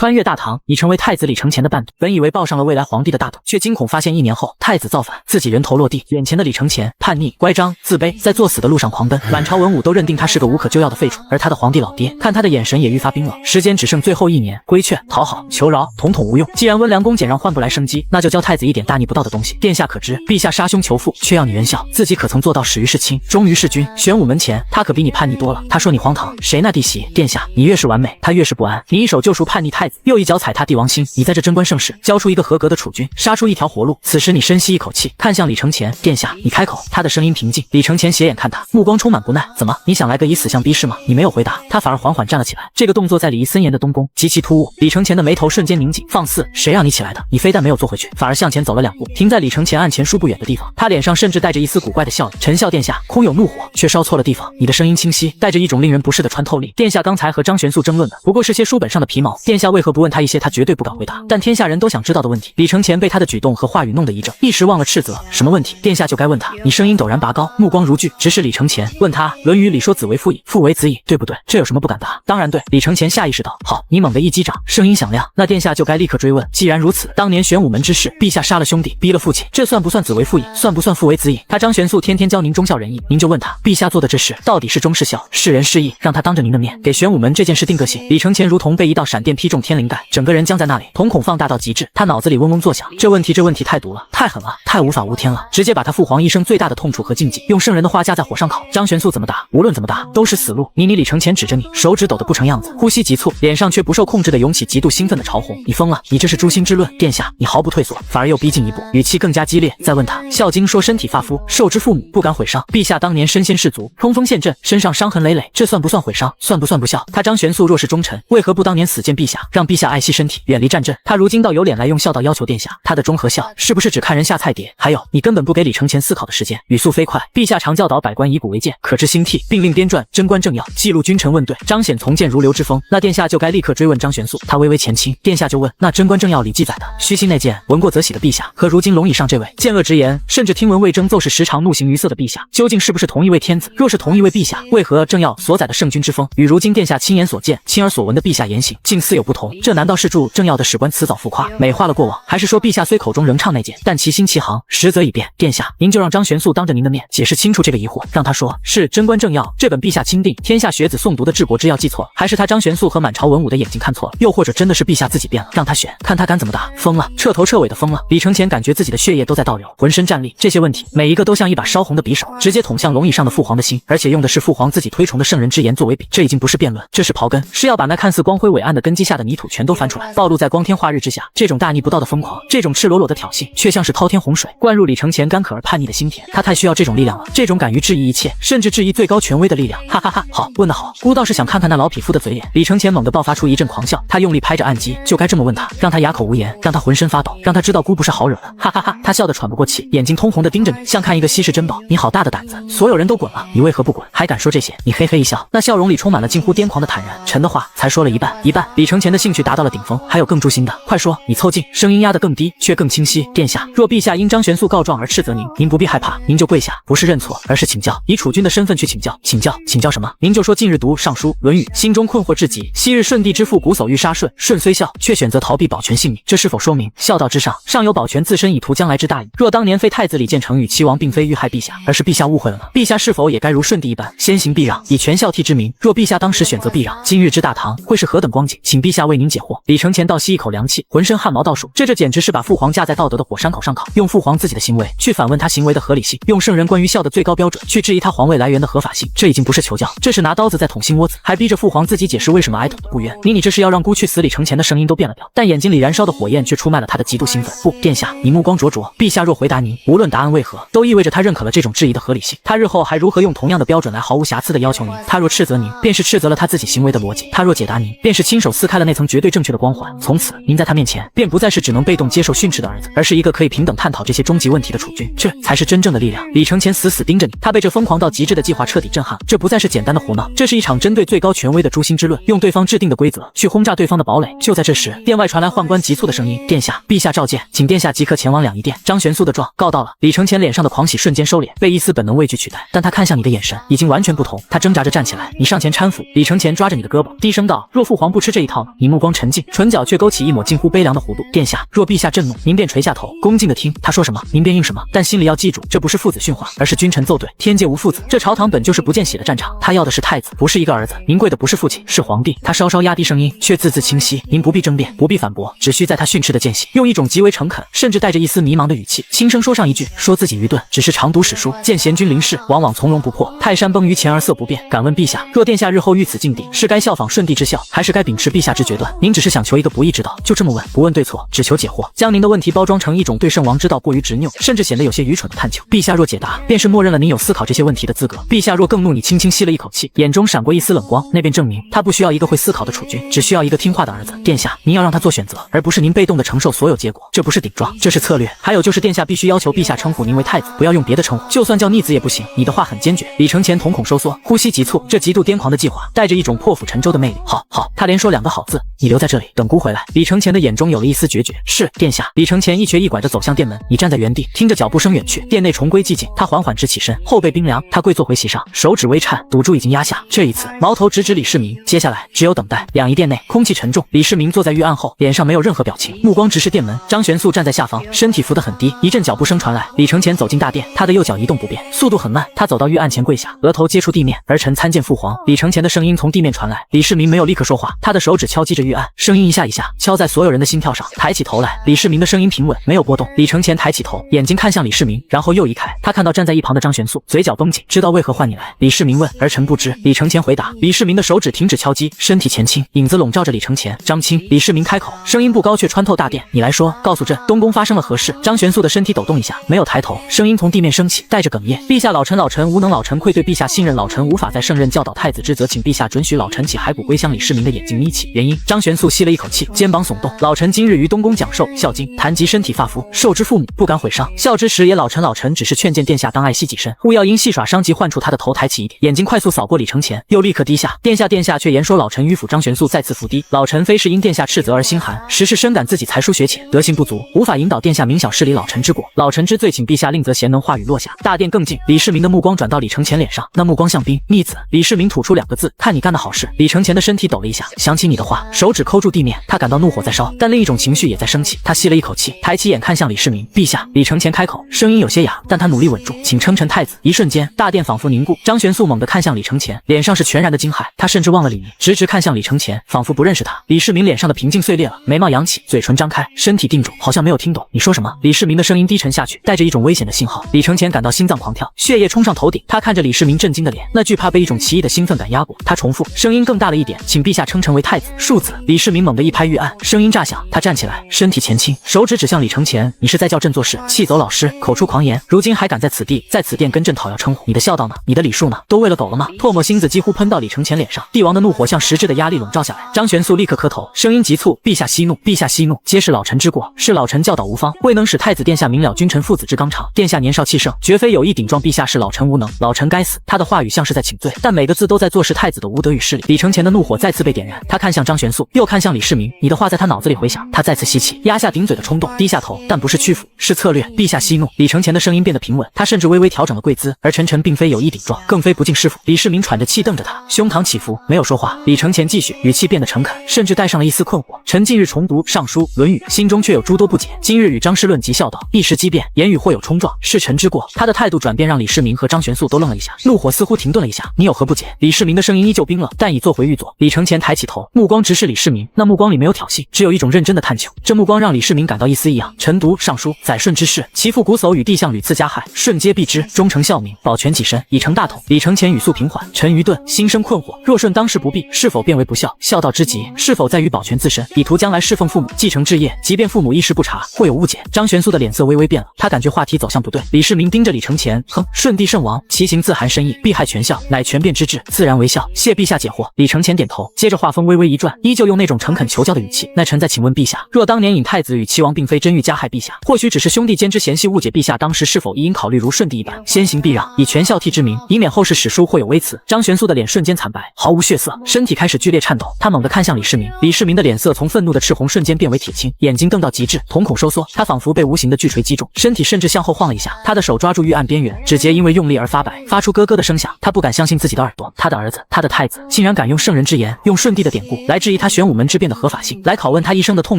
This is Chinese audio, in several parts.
穿越大唐，已成为太子李承乾的伴读。本以为抱上了未来皇帝的大腿，却惊恐发现1年后太子造反，自己人头落地。眼前的李承乾叛逆、乖张、自卑，在作死的路上狂奔。满朝文武都认定他是个无可救药的废除，而他的皇帝老爹看他的眼神也愈发冰冷。时间只剩最后1年，规劝、讨好、求饶，统统无用。既然温良恭俭让换不来生机，那就教太子一点大逆不道的东西。殿下可知，陛下杀兄求父，却要你仁孝，自己可曾做到始于事亲，忠于事君？玄武门前，他可比你叛逆多了。他说你荒唐，谁那弟媳？殿下，你越是完美，他越是不安。你一手救赎叛逆太子，又一脚踩踏帝王心，你在这贞观盛世交出一个合格的储君，杀出一条活路。此时你深吸一口气，看向李承乾，殿下，你开口。他的声音平静。李承乾斜眼看他，目光充满不耐。怎么，你想来个以死相逼式吗？你没有回答，他反而缓缓站了起来。这个动作在礼仪森严的东宫极其突兀。李承乾的眉头瞬间拧紧。放肆！谁让你起来的？你非但没有坐回去，反而向前走了2步，停在李承乾案前数不远的地方。他脸上甚至带着一丝古怪的笑意。臣孝殿下，空有怒火，却烧错了地方。你的声音清晰，带着一种令人不适的穿透力。殿下刚才和张玄素争论的不过是些书本上的皮毛，殿下为何不问他一些他绝对不敢回答，但天下人都想知道的问题？李承乾被他的举动和话语弄得一怔，一时忘了斥责。什么问题？殿下就该问他。你声音陡然拔高，目光如炬，直视李承乾，问他《论语》里说子为父矣，父为子矣，对不对？这有什么不敢答？当然对。李承乾下意识道。好，你猛地一击掌，声音响亮。那殿下就该立刻追问。既然如此，当年玄武门之事，陛下杀了兄弟，逼了父亲，这算不算子为父矣？算不算父为子矣？他张玄素天天教您忠孝仁义，您就问他，陛下做的这事到底是忠是孝，是仁是义？让他当着您的面给玄武门这件事定个性。李承乾如同被一道闪电劈中天灵盖，整个人僵在那里，瞳孔放大到极致。他脑子里嗡嗡作响，这问题太毒了，太狠了，太无法无天了，直接把他父皇一生最大的痛处和禁忌，用圣人的话架在火上烤。张玄素怎么打，无论怎么打都是死路。你李承乾指着你，手指抖得不成样子，呼吸急促，脸上却不受控制地涌起极度兴奋的潮红。你疯了，你这是诛心之论。殿下，你毫不退缩，反而又逼近一步，语气更加激烈。再问他，孝经说身体发肤，受之父母，不敢毁伤。陛下当年身先士卒，冲锋陷阵，身上伤痕累累，这算不算毁伤？算不算不孝？他张玄素若是忠臣，为何不当年死谏陛下，让陛下爱惜身体，远离战阵？他如今倒有脸来用孝道要求殿下，他的忠和孝是不是只看人下菜碟？还有，你根本不给李承乾思考的时间。语速飞快，陛下常教导百官以古为鉴，可知兴替，并令编撰《贞观政要》，记录君臣问对，彰显从谏如流之风。那殿下就该立刻追问张玄素。他微微前倾，殿下就问，那《贞观政要》里记载的虚心内谏，闻过则喜的陛下，和如今龙椅上这位见恶直言，甚至听闻魏征奏事时常怒形于色的陛下，究竟是不是同一位天子？若是同一位陛下，为何政要所载的圣君之风，与如今殿下亲眼所见、亲耳所闻的陛下言行，竟似有不同？这难道是助政要的史官辞藻浮夸，美化了过往，还是说陛下虽口中仍唱内谏，但其心其行，实则已变？殿下，您就让张玄素当着您的面解释清楚这个疑惑，让他说是《贞观政要》这本陛下钦定，天下学子诵读的治国之要记错了，还是他张玄素和满朝文武的眼睛看错了，又或者真的是陛下自己变了？让他选，看他敢怎么答。疯了，彻头彻尾的疯了。李承乾感觉自己的血液都在倒流，浑身战栗。这些问题每一个都像一把烧红的匕首，直接捅向龙椅上的父皇的心，而且用的是父皇自己推崇的圣人之言作为笔。这已经不是辩论，这是刨根，是要把那看似光辉伟岸的根基下的泥土全都翻出来，暴露在光天化日之下。这种大逆不道的疯狂，这种赤裸裸的挑衅，却像是滔天洪水灌入李承乾干渴而叛逆的心田。他太需要这种力量了，这种敢于质疑一切，甚至质疑最高权威的力量。哈哈哈，好，问得好，孤倒是想看看那老匹夫的嘴脸。李承乾猛地爆发出一阵狂笑，他用力拍着案几，就该这么问他，让他哑口无言，让他浑身发抖，让他知道孤不是好惹的。哈哈哈，他笑得喘不过气，眼睛通红地盯着你，像看一个稀世珍宝。你好大的胆子，所有人都滚了，你为何不滚？还敢说这些？你嘿嘿一笑，那笑容里充满了近乎癫狂的坦然。臣的话才说了一半。李承乾的兴趣达到了顶峰，还有更诛心的，快说！你凑近，声音压得更低，却更清晰。殿下，若陛下因张玄素告状而斥责您，您不必害怕，您就跪下，不是认错，而是请教，以储君的身份去请教。请教什么？您就说近日读《尚书》《论语》，心中困惑至极。昔日舜帝之父瞽叟欲杀舜，舜虽孝，却选择逃避保全性命，这是否说明孝道之上，尚有保全自身以图将来之大义？若当年非太子李建成与齐王并非遇害陛下，而是陛下误会了呢？陛下是否也该如舜帝一般，先行避让，以全孝悌之名？若陛下当时选择避让，今日之大唐会是何等光景？请陛下为您解惑。李承乾倒吸一口凉气，浑身汗毛倒竖，这简直是把父皇架在道德的火山口上烤，用父皇自己的行为去反问他行为的合理性，用圣人关于孝的最高标准去质疑他皇位来源的合法性。这已经不是求教，这是拿刀子在捅心窝子，还逼着父皇自己解释为什么哀悼不冤。你这是要让孤去死李承乾的声音都变了调，但眼睛里燃烧的火焰却出卖了他的极度兴奋。不，殿下，你目光灼灼，陛下若回答您，无论答案为何，都意味着他认可了这种质疑的合理性。他日后还如何用同样的标准来毫无瑕疵的要求您？他若斥责您，便是斥责了他自己行为的逻辑；他若解答您，便是亲手撕开了那层绝对正确的光环。从此，您在他面前便不再是只能被动接受训斥的儿子，而是一个可以平等探讨这些终极问题的储君。这才是真正的力量。李承乾死死盯着你，他被这疯狂到极致的计划彻底震撼了。这不再是简单的胡闹，这是一场针对最高权威的诛心之论，用对方制定的规则去轰炸对方的堡垒。就在这时，殿外传来宦官急促的声音：“殿下，陛下召见，请殿下即刻前往两仪殿。”张玄素的状告到了。李承乾脸上的狂喜瞬间收敛，被一丝本能畏惧取代，但他看向你的眼神已经完全不同。他挣扎着站起来，你上前搀扶。李承乾抓着你的胳膊，低声道：“若父皇不吃这一套，你目光沉静，唇角却勾起一抹近乎悲凉的弧度。殿下，若陛下震怒，您便垂下头，恭敬的听他说什么，您便应什么。但心里要记住，这不是父子训话，而是君臣奏对。天界无父子，这朝堂本就是不见血的战场。他要的是太子，不是一个儿子。您跪的不是父亲，是皇帝。他稍稍压低声音，却字字清晰。您不必争辩，不必反驳，只需在他训斥的间隙，用一种极为诚恳，甚至带着一丝迷茫的语气，轻声说上一句：说自己愚钝，只是常读史书，见贤君临世，往往从容不迫。泰山崩于前而色不变。敢问陛下，若殿下日后遇此境地，是该效仿顺帝之效，还是该秉持陛下之决断？您只是想求一个不义之道，就这么问，不问对错，只求解惑，将您的问题包装成一种对圣王之道过于执拗，甚至显得有些愚蠢的探求。陛下若解答，便是默认了您有思考这些问题的资格。陛下若更怒，你轻轻吸了一口气，眼中闪过一丝冷光，那便证明他不需要一个会思考的储君，只需要一个听话的儿子。殿下，您要让他做选择，而不是您被动的承受所有结果。这不是顶撞，这是策略。还有就是殿下必须要求陛下称呼您为太子，不要用别的称呼，就算叫逆子也不行。你的话很坚决。李承前瞳孔收缩，呼吸急促，这极度癫狂的计划带着一种破釜沉舟的魅力。好，他连说2个好字，你留在这里，等姑回来。李承前的眼中有了一丝决绝。是，殿下。李承前一瘸一拐地走向殿门，你站在原地，听着脚步声远去。殿内重归寂静，他缓缓直起身，后背冰凉，他跪坐回席上，手指微颤，赌注已经压下。这一次，矛头直指李世民。接下来只有等待。两仪殿内空气沉重，李世民坐在御案后，脸上没有任何表情，目光直视殿门。张玄素站在下方，身体伏得很低。一阵脚步声传来，李承前走进大殿，他的右脚移动不变，速度很慢。他走到御案前跪下，额头接触地面，儿臣参见父皇。李承前的声音从地面传来，李世民没有立刻说话，他的手指敲击着御案，声音一下一下敲在所有人的心跳上。抬起头来，李世民的声音平稳，没有波动。李承前抬起头，眼睛看向李世民，然后又移开，他看到站在一旁的张玄素，嘴角绷紧。知道为何唤你来？李世民问。儿臣不知。李承前回答。李世民的手指停止敲击，身体前倾，影子笼罩着李承前。张青。李世民开口，声音不高却穿透大殿。你来说，告诉朕，东宫发生了何事？张玄素的身体抖动一下，没有抬头，声音从地面升起，带着哽咽。陛下，老臣无能，老臣愧对陛下信任，老臣无法再胜任教导太子之责，请陛下准许老臣起骸骨归乡。李世民的眼睛眯起，原因。张玄素吸了一口气，肩膀耸动。老臣今日于东宫讲授《孝经》，谈及身体发肤，受之父母，不敢毁伤。孝之时也，老臣只是劝谏殿下当爱惜己身，勿要因戏耍伤及患处。他的头抬起一点，眼睛快速扫过李承前，又立刻低下。殿下却言说老臣迂腐。张玄素再次伏低。老臣非是因殿下斥责而心寒，实是深感自己才疏学浅，德行不足，无法引导殿下明晓事理，老臣之过，老臣之罪，请陛下令责贤能。话语落下，大殿更静。李世民的目光转到李承前脸上，那目光像冰。逆子。李世民吐出2个字，看你干的好事。李承前的身体抖了一下，想起你的话，手指抠住地面，他感到怒火在烧，但另一种情绪也在升起。他吸了一口气，抬起眼看向李世民。陛下。李承前开口，声音有些哑，但他努力稳住，请称臣太子。一瞬间，大殿仿佛凝固。张玄素猛地看向李承前，脸上是全然的惊骇，他甚至忘了李明，直直看向李承前，仿佛不认识他。李世民脸上的平静碎裂了，眉毛扬起，嘴唇张开，身体定住，好像没有听懂。你说什么？李世民的声音低沉下去，带着一种危险的信号。李承前感到心脏狂跳，血液冲上头顶。他看着李世民震惊的脸，那惧怕被一种奇异的兴奋感压过。他重复，声音更大了一点，请陛下称臣为太子。庶子。李世民猛地一拍御案，声音炸响，他站起来，身体前倾，手指指向李承前，你是在叫朕做事，气走老师，口出狂言，如今还敢在此地，在此殿跟朕讨要称呼，你的孝道呢？你的礼数呢？都喂了狗了吗？唾沫星子几乎喷到李承前脸上，帝王的怒火像实质的压力笼罩下来。张玄素立刻磕头，声音急促，陛下息怒，陛下息怒，皆是老臣之过，是老臣教导无方，未能使太子殿下明了君臣父子之纲常。殿下年少气盛，绝非有意顶撞陛下，是老臣无能，老臣该死。他的话语像是在请罪，但每个字都在坐视太子的无德与失礼。李承前的怒火再次被点燃，他看向张玄素，又看向李世民，你的话在他脑子里回响。他再次吸气，压下顶嘴的冲动，低下头，但不是屈服，是策略。陛下息怒。李承前的声音变得平稳，他甚至微微调整了跪姿，而臣并非有意顶撞，更非不敬师傅。李世民喘着气瞪着他，胸膛起伏，没有说话。李承前继续，语气变得诚恳，甚至带上了一丝困惑。臣近日重读《尚书》《论语》，心中却有诸多不解。今日与张师论及孝道，一时激变，言语或有冲撞，是臣之过。他的态度转变让李世民和张玄素都愣了一下，怒火似乎停顿了一下。你有何不解？李世民的声音依旧冰冷，但已坐回御座。李承前抬起头，目光直视李世民，那目光里没有挑衅，只有一种认真的探求。这目光让李世民感到一丝异样。臣读《尚书》，载顺之事，其父瞽叟与帝项屡次加害，顺皆避之，忠诚孝明，保全己身，以成大统。李承前语速平缓，臣愚钝，心生困惑。若顺当时不避，是否变为不孝？孝道之极，是否在于保全自身，以图将来侍奉父母，继承志业？即便父母一时不察，会有误解。张玄素的脸色微微变了，他感觉话题走向不对。李世民盯着李承前，哼，顺帝圣王，其行自含深意，必害全孝，乃权变之至，自然为孝。谢陛下解惑。李承前点头，接着话锋微微一转，依旧用那种诚恳求教的语气，那臣再请问陛下，若当年尹太子与齐王并非真欲加害陛下，或许只是兄弟间之嫌隙，误解陛下当时是否亦应考虑如顺帝一般，先行避让，以全孝悌之名，以免后世史书会有微词。张玄素的脸瞬间惨白，毫无血色，身体开始剧烈颤抖。他猛地看向李世民，李世民的脸色从愤怒的赤红瞬间变为铁青，眼睛瞪到极致，瞳孔收缩，他仿佛被无形的巨锤击中，身体甚至向后晃了一下。他的手抓住御案边缘，指节因为用力而发白，发出咯咯的声响。他不敢相信自己的耳朵，他的儿子，他的太子，竟然敢用圣人之言，用顺帝的典故来质疑质疑他玄武门之变的合法性，来拷问他一生的痛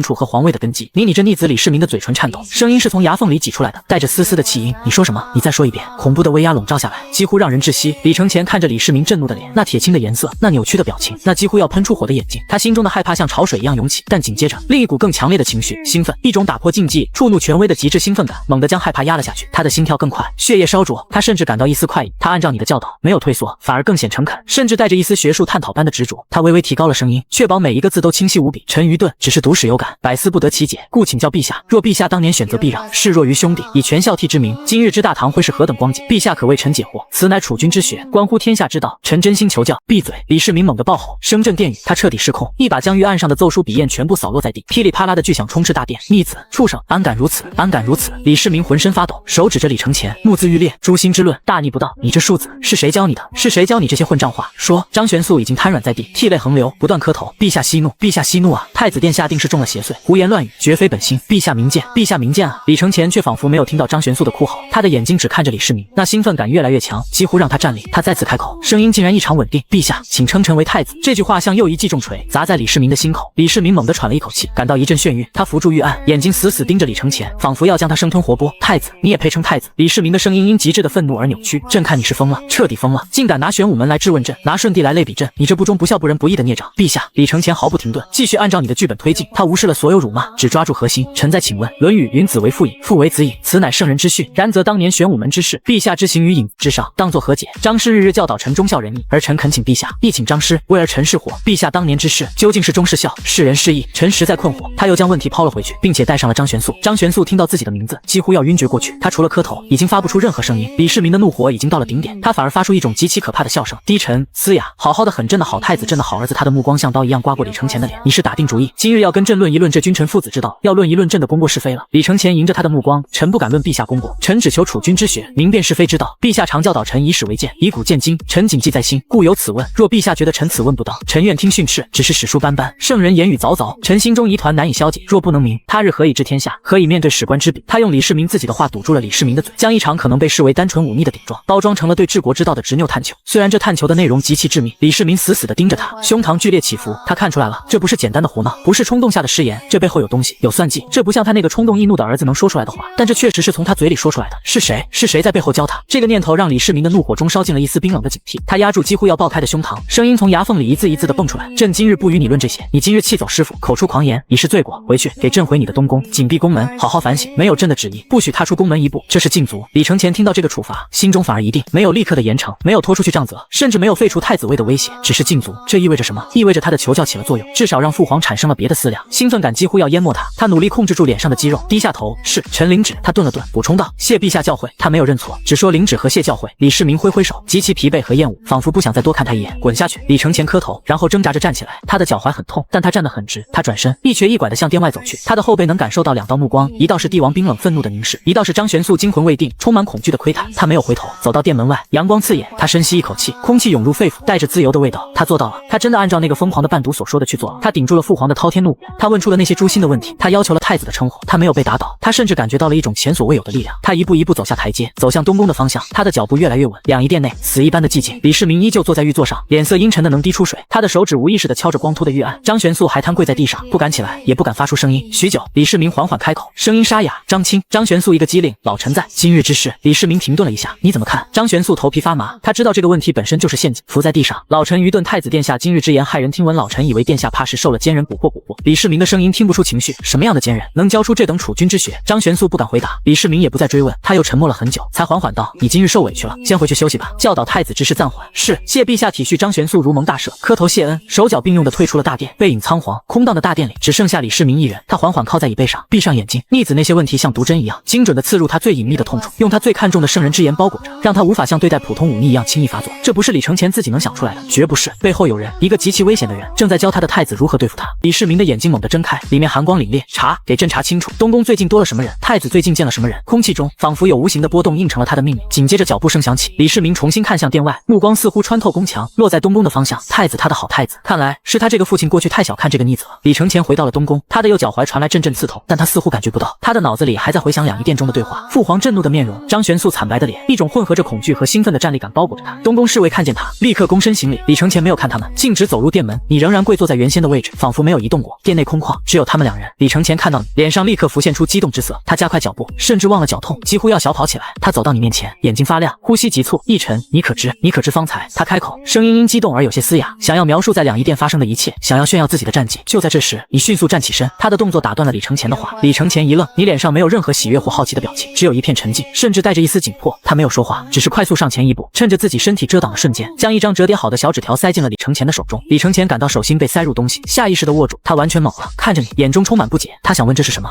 楚和皇位的根基。你这逆子！李世民的嘴唇颤抖，声音是从牙缝里挤出来的，带着丝丝的气音。你说什么？你再说一遍。恐怖的威压笼罩下来，几乎让人窒息。李承前看着李世民震怒的脸，那铁青的颜色，那扭曲的表情，那几乎要喷出火的眼睛，他心中的害怕像潮水一样涌起，但紧接着另一股更强烈的情绪，兴奋，一种打破禁忌、触怒权威的极致兴奋感，猛地将害怕压了下去。他的心跳更快，血液烧灼，他甚至感到一丝快意。他按照你的教导，没有退缩，反而更显诚恳，甚至带着一丝学术探讨般的执着。他微微提高了声音，确保每一个字都清晰无比。陈愚钝，只是读史有感，百思不得其解，故请教陛下，若陛下当年选择避让，示弱于兄弟，以全孝悌之名，今日之大唐会是何等光景？陛下可为臣解惑，此乃储君之学，关乎天下之道，臣真心求教。闭嘴！李世民猛地爆吼，声震殿宇，他彻底失控，一把将御案上的奏书笔砚全部扫落在地，噼里啪啦的巨响充斥大殿。逆子，畜生，安敢如此，安敢如此！李世民浑身发抖，手指着李承前，目眦欲裂。诛心之论，大逆不道！你这庶子，是谁教你的？是谁教你这些混账话？说！张玄素已经瘫软在地，涕泪横流，不断磕头。陛下息怒，陛下息怒啊！太子殿下定是中了邪祟，胡言乱语，绝非本心。陛下明鉴，陛下明鉴啊！李承前却仿佛没有听到张玄素的哭吼，他的眼睛只看着李世民，那兴奋感越来越强，几乎让他站立。他再次开口，声音竟然异常稳定：陛下，请称臣为太子。这句话像又一记重锤砸在李世民的心口。李世民猛地喘了一口气，感到一阵眩晕，他扶住御案，眼睛死死盯着李承前，仿佛要将他生吞活剥。太子，你也配称太子？李世民的声音因极致的愤怒而扭曲。朕看你是疯了，彻底疯了，竟敢拿玄武门来质问朕，拿顺帝来类比朕，你这不忠不孝不仁不义的孽障！陛下，李承前毫不停顿，继续按照你的剧本推进。他无视了所有辱骂，只抓住核心。臣再请问，《论语》云子为父隐，父为子隐，此乃圣人之训。然则当年玄武门之事，陛下之行于隐之上，当作何解？张师日日教导臣忠孝仁义，而臣恳请陛下，亦请张师为儿臣是火。陛下当年之事，究竟是忠是孝，是仁是义？臣实在困惑。他又将问题抛了回去，并且带上了张玄素。张玄素听到自己的名字，几乎要晕厥过去。他除了磕头，已经发不出任何声音。李世民的怒火已经到了顶点，他反而发出一种极其可怕的笑声，低沉嘶哑，好好的很朕的好太子，朕的好儿子。他的目光像刀一样刮过李承前的脸。你是打定主意，今日要跟朕论一论这君臣父子之道，要论一论朕的功过是非了。李承前迎着他的目光，臣不敢论陛下功过，臣只求储君之学，明辨是非之道。陛下常教导臣以史为鉴，以古鉴今，臣谨记在心，故有此问。若陛下觉得臣此问不当，臣愿听训斥。只是史书斑斑，圣人言语凿凿，臣心中疑团难以消解。若不能明，他日何以治天下？何以面对史官之笔？他用李世民自己的话堵住了李世民的嘴，将一场可能被视为单纯忤逆的顶撞，包装成了对治国之道的执拗探求。虽然这探求的内容极其致命，李世民死死地盯着他，胸膛剧烈起伏。他看出来了，这不是简单的胡闹，不是冲动下的失言，这背后有东西，有算计。这不像他那个冲动易怒的儿子能说出来的话，但这确实是从他嘴里说出来的。是谁？是谁在背后教他？这个念头让李世民的怒火中烧进了一丝冰冷的警惕。他压住几乎要爆开的胸膛，声音从牙缝里一字一字地蹦出来：朕今日不与你论这些，你今日气走师傅，口出狂言，已是罪过。回去给朕回你的东宫，紧闭宫门，好好反省。没有朕的旨意，不许踏出宫门一步，这是禁足。李承前听到这个处罚，心中反而一定，没有立刻的严惩，没有拖出去杖责，甚至没有废除太子位的威胁，只是禁足。这意味着什么？意味着他的求教起了作用，至少让父皇产生了别的思量。兴奋感几乎要淹没他，他努力控制住脸上的肌肉，低下头：是臣领旨。他顿了顿，补充道：谢陛下教诲。他没有认错，只说领旨和谢教诲。李世民挥挥手，极其疲惫和厌恶，仿佛不想再多看他一眼。滚下去！李承前磕头，然后挣扎着站起来，他的脚踝很痛，但他站得很直。他转身，一瘸一拐地向殿外走去。他的后背能感受到两道目光，一道是帝王冰冷愤怒的凝视，一道是张玄素惊魂未定、充满恐惧的窥探。他没有回头，走到殿门外，阳光刺眼，他深吸一口气，空气涌入肺腑，带着自由的味道。他做到了，他真的按照那个疯狂的伴读所说的去做了。他顶住了父皇的滔天怒火，他问出了那些诛心的问题，他要求了太子的称呼，他没有被打倒，他甚至感觉到了一种前所未有的力量。他一步一步走下台阶，走向东宫的方向，他的脚步越来越稳。两仪殿内死一般的寂静，李世民依旧坐在玉座上，脸色阴沉的能滴出水，他的手指无意识地敲着光秃的玉案。张玄素还瘫跪在地上，不敢起来，也不敢发出声音。许久，李世民缓缓开口，声音沙哑：张青。张玄素一个机灵，老臣在。今日之事，李世民停顿了一下，你怎么看？张玄素头皮发麻，他知道这个问题本身就是陷阱，伏在地上。老臣愚钝，太子殿下今日之言骇人听闻，老臣以为殿下怕是受了奸人蛊惑。李世民的声音听不出情绪，什么样的奸人能教出这等储君之学？张玄素不敢回答，李世民也不再追问，他又沉默了很久，才缓缓道：你今日受委屈了，先回去休息吧，教导太子之事暂缓。是，谢陛下体恤。张玄素如蒙大赦，磕头谢恩，手脚并用地退出了大殿。背影仓皇，空荡的大殿里只剩下李世民一人，他缓缓靠在椅背上，闭上眼睛。逆子那些问题像毒针一样，精准地刺入他最隐秘的痛处，用他最看重的圣人之言包裹着，让他无法像对待普通忤逆一样轻易发作。这不是李承前自己能想出来的，绝不是。背后有人，一个极其危险的人，正在教他的太子如何对付他。李世民的眼睛猛地睁开，里面寒光凛冽。查，给朕查清楚，东宫最近多了什么人？太子最近见了什么人？空气中仿佛有无形的波动应承了他的命令。紧接着脚步声响起，李世民重新看向殿外，目光似乎穿透宫墙，落在东宫的方向。太子，他的好太子，看来是他这个父亲过去太小看这个逆子了。李承前回到了东宫，他的右脚踝传来阵阵刺痛，但他似乎感觉不到，他的脑子里还在回想两仪殿中的对话。父皇震怒的面容，张玄素惨白的脸，一种混合着恐惧和兴奋的战栗感包裹着他。东宫侍卫看见他，立刻躬身行礼。李承前没有看他们，径直走入殿门。你仍然跪坐在原先的位置，仿佛没有移动过。店内空旷，只有他们两人。李承前看到你，脸上立刻浮现出激动之色，他加快脚步，甚至忘了脚痛，几乎要小跑起来。他走到你面前，眼睛发亮，呼吸急促。奕晨，你可知方才？他开口，声音因激动而有些嘶哑，想要描述在两仪店发生的一切，想要炫耀自己的战绩。就在这时，你迅速站起身，他的动作打断了李承前的话。李承前一愣，你脸上没有任何喜悦或好奇的表情，只有一片沉静，甚至带着一丝紧迫。他没有说话，只是快速上前一步，趁着自己身体遮挡的瞬间，将一张折叠好的小纸条塞进了李承前的手中。李承前感到手心被塞入东西，下意识地握住，他完全懵了，看着你，眼中充满不解。他想问这是什么。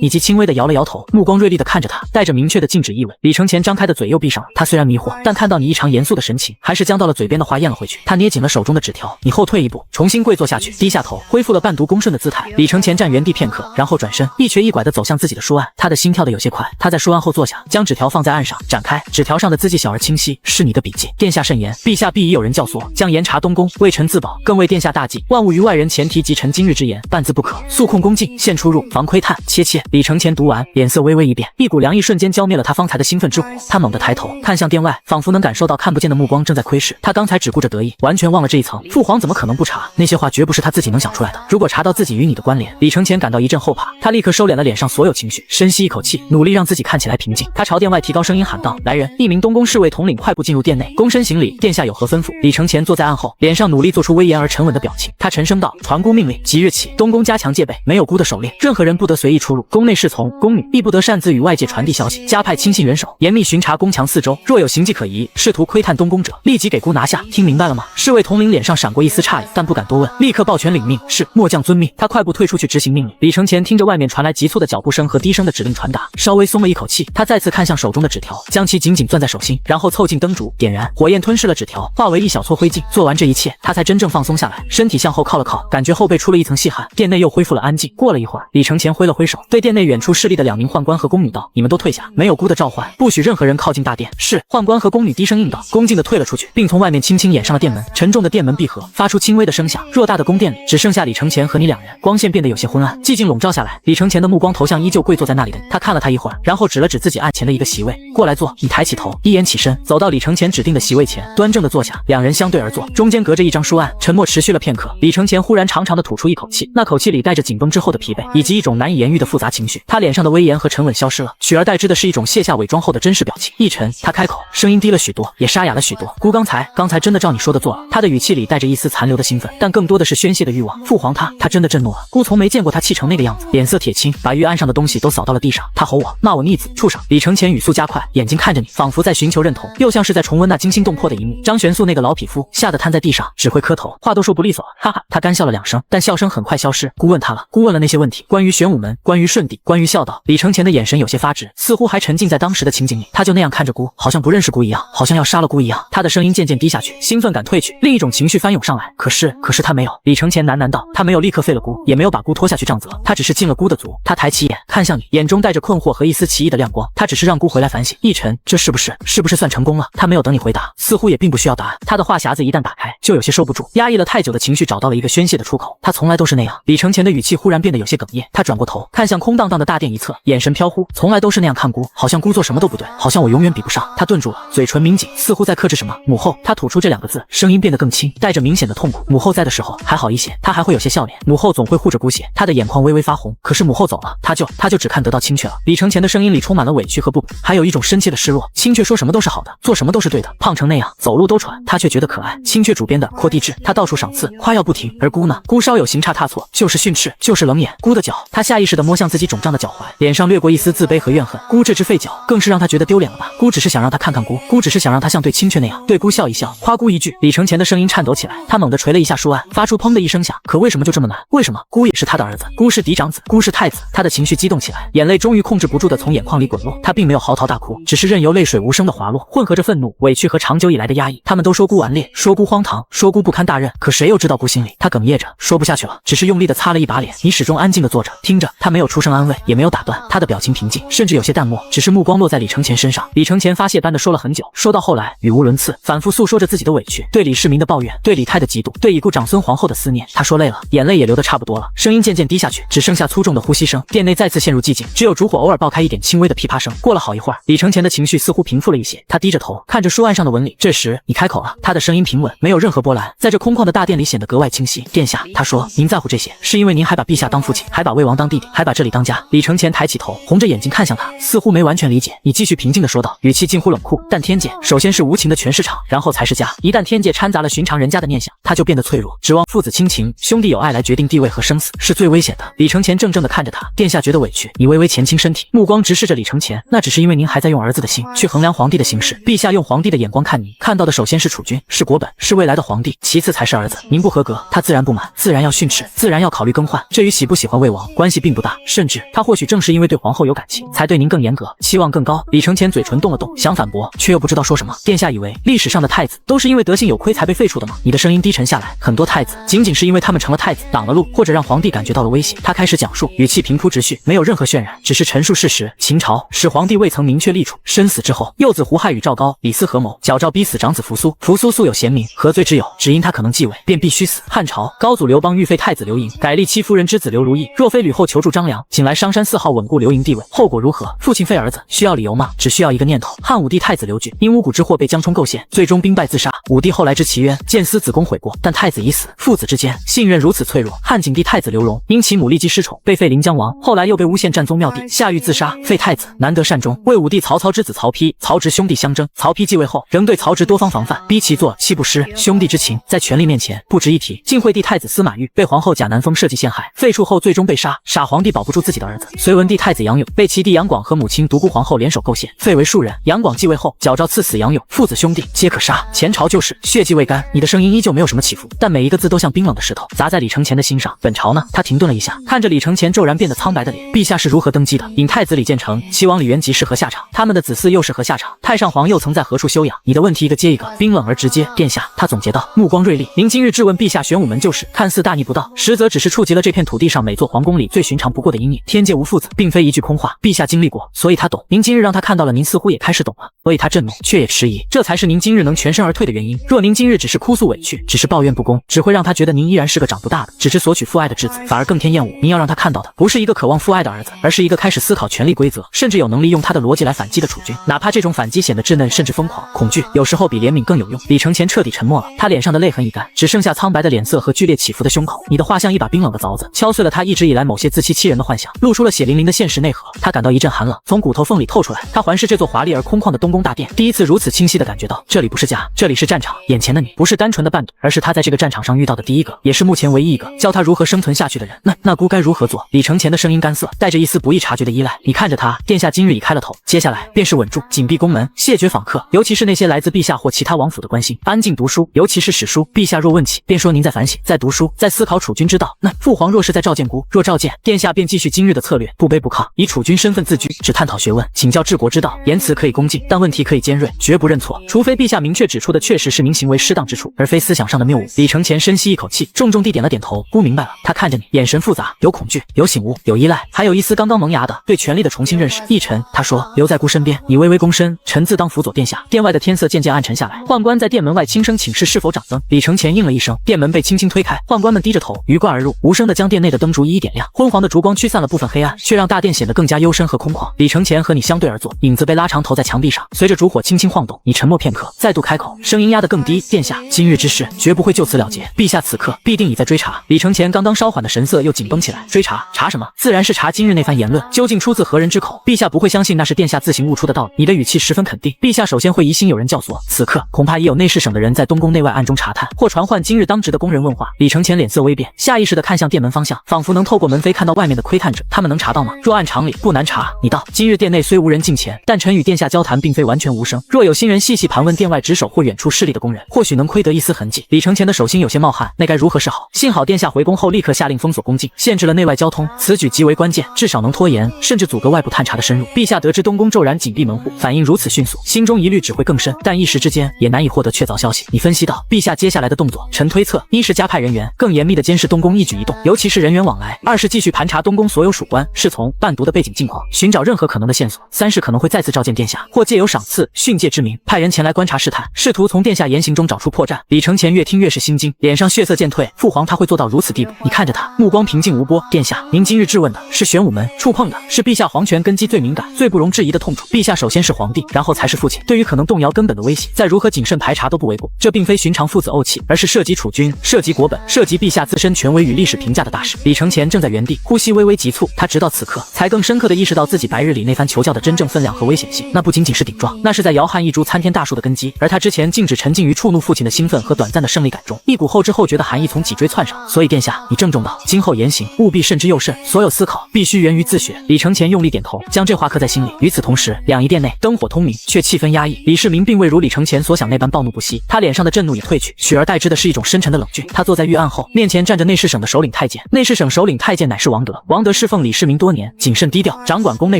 以及轻微的摇了摇头，目光锐利的看着他，带着明确的禁止意味。李承前张开的嘴又闭上了，他虽然迷惑，但看到你异常严肃的神情，还是将到了嘴边的话咽了回去。他捏紧了手中的纸条，你后退一步，重新跪坐下去，低下头，恢复了半读恭顺的姿态。李承前站原地片刻，然后转身，一瘸一拐地走向自己的书案，他的心跳得有些快。他在书案后坐下，将纸条放在案上，展开，纸条上的字迹小而清晰，是你的笔记。殿下慎言，陛下必已有人教唆，将严查东宫，为臣自保，更为殿下大计，万勿于外人前提及臣今日之言，半字不可，速控恭敬，限出入，防窥探，切切。李承前读完，脸色微微一变，一股凉意瞬间浇灭了他方才的兴奋之火。他猛地抬头看向殿外，仿佛能感受到看不见的目光正在窥视。他刚才只顾着得意，完全忘了这一层。父皇怎么可能不查？那些话绝不是他自己能想出来的。如果查到自己与你的关联，李承前感到一阵后怕，他立刻收敛了脸上所有情绪，深吸一口气，努力让自己看起来平静。他朝殿外提高声音喊道：“来人！”一名东宫侍卫统领快步进入殿内，躬身行礼：“殿下有何吩咐？”李承前坐在案后，脸上努力做出威严而沉稳的表情。他沉声道：“传姑命令，即日起，东宫加强戒备，没有姑的狩猎，任何人不得随意出入。宫内侍从、宫女亦不得擅自与外界传递消息，加派亲信人手，严密巡查宫墙四周，若有行迹可疑，试图窥探东宫者，立即给姑拿下。听明白了吗？”侍卫统领脸上闪过一丝诧异，但不敢多问，立刻抱拳领命：“是，末将遵命。”他快步退出去执行命令。李承前听着外面传来急促的脚步声和低声的指令传达，稍微松了一口气。他再次看向手中的纸条，将其紧紧攥在手心，然后凑近灯烛点燃，火焰吞噬了纸条，化为一小撮灰烬。做完这一切，他才真正放松下来，身体向后靠了靠，感觉后背出了一层细汗。殿内又恢复了安静。过了一会儿，李承前挥了挥手，对殿内远处侍立的2名宦官和宫女道：“你们都退下，没有姑的召唤，不许任何人靠近大殿。”是。宦官和宫女低声应道，恭敬地退了出去，并从外面轻轻掩上了殿门。沉重的殿门闭合，发出轻微的声响。偌大的宫殿里只剩下李承前和你两人，光线变得有些昏暗，寂静笼罩下来。李承前的目光投向依旧跪坐在那里的你，他看了他一会儿，然后指了指自己案前的一个席位：“过来坐。”你抬起头，一眼起身，走到李承前指定的席位前，端正地坐下。两人相对而坐，中间隔着一张书案。沉默持续了片刻，李承前忽然长长地吐出一口气，那口气里带着紧绷之后的疲惫，以及一种难以言喻的复杂情绪。他脸上的威严和沉稳消失了，取而代之的是一种卸下伪装后的真实表情。奕晨，他开口，声音低了许多，也沙哑了许多。姑刚才真的照你说的做了。他的语气里带着一丝残留的兴奋，但更多的是宣泄的欲望。父皇他真的震怒了，姑从没见过他气成那个样子，脸色铁青，把御案上的东西都扫到了地上。他吼我，骂我逆子畜生。李承前语速加快，眼睛看着你，仿佛在寻求认同，又像是在重温那惊心动魄的一幕。张玄素那个老匹夫吓得瘫在地上，只会磕头，话都说不利索，哈哈。他干笑了2声，但笑声很快消失。姑问他了，姑问了那些问题，关于玄武门，关于舜帝，关于孝道。李承前的眼神有些发直，似乎还沉浸在当时的情景里。他就那样看着姑，好像不认识姑一样，好像要杀了姑一样。他的声音渐渐低下去，兴奋感褪去，另一种情绪翻涌上来。可是他没有。李承前喃喃道，他没有立刻废了姑，也没有把姑拖下去杖责，他只是尽了姑的足。他抬起眼看向你，眼中带着困惑和一丝奇异的亮光。他只是让姑回来反省。奕晨，这是不是算成功了？他没有等你回答，似乎也并不需要答案。他的话匣子一旦打开，就有些收不住，压抑了太久的情绪找到了一个宣泄的出口。他从来都是那样。李承前的语气忽然变得有些哽咽，他转过头看向空荡荡的大殿一侧，眼神飘忽，从来都是那样看姑，好像姑做什么都不对，好像我永远比不上。他顿住了，嘴唇抿紧，似乎在克制什么。母后，他吐出这2个字，声音变得更轻，带着明显的痛苦。母后在的时候还好一些，他还会有些笑脸，母后总会护着姑些。他的眼眶微微发红，可是母后走了，他就只看得到青雀了。李承前的声音里充满了委屈和不补，还有一种深切的失落。青雀说什么都是好的，做什么都是对的，胖成那样，走路都喘，他却觉得可爱。青雀主编的扩地质，他到处赏赐，夸耀不停。而姑呢？姑稍有行差踏错，就是训斥，就是冷眼。姑的脚，他下意识地摸向自己肿胀的脚踝，脸上掠过一丝自卑和怨恨。姑这只废脚，更是让他觉得丢脸了吧？姑只是想让他看看姑，姑只是想让他像对青雀那样，对姑笑一笑，夸姑一句。李承前的声音颤抖起来，他猛地捶了一下书案，发出砰的一声响。可为什么就这么难？为什么？姑也是他的儿子，姑是嫡长子，姑是太子。他的情绪激动起来，眼泪终于控制不住地从眼眶里滚落。他并没有嚎啕大哭，只是任由泪水无声地滑落，混合着愤怒、委屈和长久以来的压抑。他们都说姑顽劣，说姑荒唐，说姑不堪大任，可谁又知道姑心里？他哽咽着说不下去了，只是用力地擦了一把脸。你始终安静地坐着，听着。他没有出声。声安慰，也没有打断，他的表情平静，甚至有些淡漠，只是目光落在李承前身上。李承前发泄般的说了很久，说到后来语无伦次，反复诉说着自己的委屈，对李世民的抱怨，对李泰的嫉妒，对已故长孙皇后的思念。他说累了，眼泪也流得差不多了，声音渐渐低下去，只剩下粗重的呼吸声。店内再次陷入寂静，只有烛火偶尔爆开一点轻微的噼啪声。过了好一会儿，李承前的情绪似乎平复了一些，他低着头看着书案上的纹理。这时你开口了，他的声音平稳，没有任何波澜，在这空旷的大殿里显得格外清晰。殿下，他说，您在乎这些，是因为您还把陛下当父亲，还把魏王当弟弟，还把这里当家。李承前抬起头，红着眼睛看向他，似乎没完全理解。你继续平静地说道，语气近乎冷酷。但天界首先是无情的权势场，然后才是家。一旦天界掺杂了寻常人家的念想，他就变得脆弱，指望父子亲情、兄弟友爱来决定地位和生死，是最危险的。李承前怔怔地看着他，殿下觉得委屈。你微微前倾身体，目光直视着李承前，那只是因为您还在用儿子的心去衡量皇帝的行事。陛下用皇帝的眼光看您，看到的首先是储君，是国本，是未来的皇帝，其次才是儿子。您不合格，他自然不满，自然要训斥，自然要考虑更换。这与喜不喜欢魏王关系并不大，甚至他或许正是因为对皇后有感情，才对您更严格，期望更高。李承前嘴唇动了动，想反驳，却又不知道说什么。殿下以为历史上的太子都是因为德行有亏才被废黜的吗？你的声音低沉下来，很多太子仅仅是因为他们成了太子，挡了路，或者让皇帝感觉到了威胁。他开始讲述，语气平铺直叙，没有任何渲染，只是陈述事实。秦朝始皇帝未曾明确立储，身死之后，幼子胡亥与赵高、李斯合谋，矫诏逼死长子扶苏。扶苏素有贤名，何罪之有？只因他可能继位，便必须死。汉朝高祖刘邦欲废太子刘盈，改立其夫人之子刘如意。若非吕后求助张良，请来商山4号稳固刘盈地位，后果如何？父亲废儿子，需要理由吗？只需要一个念头。汉武帝太子刘据因巫蛊之祸被江充构陷，最终兵败自杀。武帝后来知其冤，见思子宫悔过，但太子已死，父子之间信任如此脆弱。汉景帝太子刘荣因其母立姬失宠，被废临江王，后来又被诬陷占宗庙地，下狱自杀。废太子难得善终。魏武帝曹操之子曹丕、曹植兄弟相争，曹丕继位后仍对曹植多方防范，逼其做妻不师。兄弟之情在权力面前不值一提。晋惠帝太子司马昱被皇后贾南风设计陷害，废黜后最终被杀。傻皇帝保不住自己的儿子。隋文帝太子杨勇被其弟杨广和母亲独孤皇后联手构陷，废为庶人。杨广继位后矫诏赐死杨勇，父子兄弟皆可杀。前朝旧事，血迹未干。你的声音依旧没有什么起伏，但每一个字都像冰冷的石头砸在李承前的心上。本朝呢？他停顿了一下，看着李承前骤然变得苍白的脸。陛下是如何登基的？尹太子李建成、齐王李元吉是何下场？他们的子嗣又是何下场？太上皇又曾在何处休养？你的问题一个接一个，冰冷而直接。殿下，他总结道，目光锐利。您今日质问陛下玄武门旧事，看似大逆不道，实则只是触及了这片土地上每座皇宫里最寻常不过的阴影。天界无父子，并非一句空话，陛下经历过，所以他懂。您今日让他看到了，您似乎也开始懂了，所以他震怒，却也迟疑。这才是您今日能全身而退的原因。若您今日只是哭诉委屈，只是抱怨不公，只会让他觉得您依然是个长不大的，只知索取父爱的质子，反而更添厌恶。您要让他看到的，不是一个渴望父爱的儿子，而是一个开始思考权力规则，甚至有能力用他的逻辑来反击的储君。哪怕这种反击显得稚嫩甚至疯狂，恐惧有时候比怜悯更有用。李承前彻底沉默了，他脸上的泪痕已干，只剩下苍白的脸色和剧烈起伏的胸口。你的话像一把冰冷的凿子，敲碎了他一直以来某些自欺欺人的幻想，露出了血淋淋的现实内核。他感到一阵寒冷从骨头缝里透出来。他环视这座华丽而空旷的东宫大殿，第一次如此清晰地感觉到，这里不是家，这里是战场。眼前的你不是单纯的伴侣，而是他在这个战场上遇到的第一个，也是目前唯一一个教他如何生存下去的人。那姑该如何做？李承前的声音干涩，带着一丝不易察觉的依赖。你看着他，殿下今日已开了头，接下来便是稳住，紧闭宫门，谢绝访客，尤其是那些来自陛下或其他王府的关心，安静读书，尤其是史书。陛下若问起，便说您在反省，在读书，在思考储君之道。那父皇若是在召见姑，若召见，殿下便继续今日的策略，不卑不亢，以储君身份自居，只探讨学问，请教治国之道，言辞可以恭敬，但问题可以尖锐，绝不认错，除非陛下明确指出的确实是您行为适当之处，而非思想上的谬误。李承前深吸一口气，重重地点了点头，姑明白了。他看着你，眼神复杂，有恐惧，有醒悟，有依赖，还有一丝刚刚萌芽的对权力的重新认识。一臣，他说，留在姑身边。你微微躬身，臣自当辅佐殿下。殿外的天色渐渐暗沉下来，宦官在殿门外轻声请示是否掌灯。李承前应了一声，殿门被轻轻推开，宦官们低着头鱼贯而入，无声地将殿内的灯烛一一点亮。昏黄的烛光驱散了部分黑暗，却让大殿显得更加幽深和空旷。李承前和你相对而坐，影子被拉长投在墙壁上，随着烛火轻轻晃动。你沉默片刻，再度开口，声音压得更低，殿下，今日之事绝不会就此了结，陛下此刻必定已在追查。李承前刚刚稍缓的神色又紧绷起来，追查？查什么？自然是查今日那番言论究竟出自何人之口。陛下不会相信那是殿下自行悟出的道理。你的语气十分肯定，陛下首先会疑心有人教唆，此刻恐怕已有内侍省的人在东宫内外暗中查探，或传唤今日当值的宫人问话。李承前脸色微变，下意识地看向殿门方向，仿佛能透过门扉看到外面的窥探者。他们能查到吗？若按常理不难查。你道，今日殿内虽无人近前，但臣与殿下交谈并非完全无声。若有心人细细盘问殿外值守或远处势力的宫人，或许能窥得一丝痕迹。李承前的手心有些冒汗，那该如何是好？幸好殿下回宫后立刻下令封锁宫禁，限制了内外交通，此举极为关键，至少能拖延甚至阻隔外部探查的深入。陛下得知东宫骤然紧闭门户，反应如此迅速，心中疑虑只会更深，但一时之间也难以获得确凿消息。你分析道，陛下接下来的动作，臣推测，一是加派人员更严密地监视东宫一举一动，尤其是人员往来；二是继续盘查东宫所有所有属官，是从伴读的背景近况寻找任何可能的线索。3是可能会再次召见殿下，或借由赏赐、训诫之名，派人前来观察试探，试图从殿下言行中找出破绽。李承乾越听越是心惊，脸上血色渐退。父皇他会做到如此地步？你看着他，目光平静无波。殿下，您今日质问的是玄武门，触碰的是陛下皇权根基最敏感、最不容置疑的痛处。陛下首先是皇帝，然后才是父亲。对于可能动摇根本的威胁，再如何谨慎排查都不为过。这并非寻常父子怄气，而是涉及储君、涉及国本、涉及陛下自身权威与历史评价的大事。李承乾正在原地，呼吸微微急促。他直到此刻才更深刻地意识到自己白日里那番求教的真正分量和危险性。那不仅仅是顶撞，那是在摇撼一株参天大树的根基。而他之前竟只沉浸于触怒父亲的兴奋和短暂的胜利感中，一股后知后觉的寒意从脊椎窜上。所以殿下，你郑重道，今后言行务必慎之又慎，所有思考必须源于自学。李承乾用力点头，将这话刻在心里。与此同时，两仪殿内灯火通明，却气氛压抑。李世民并未如李承乾所想那般暴怒不息，他脸上的震怒也褪去，取而代之的是一种深沉的冷峻。他坐在御案后，面前站着内侍省的首领太监，内侍省首领太监乃是王德。王德侍奉李世民多年，谨慎低调，掌管宫内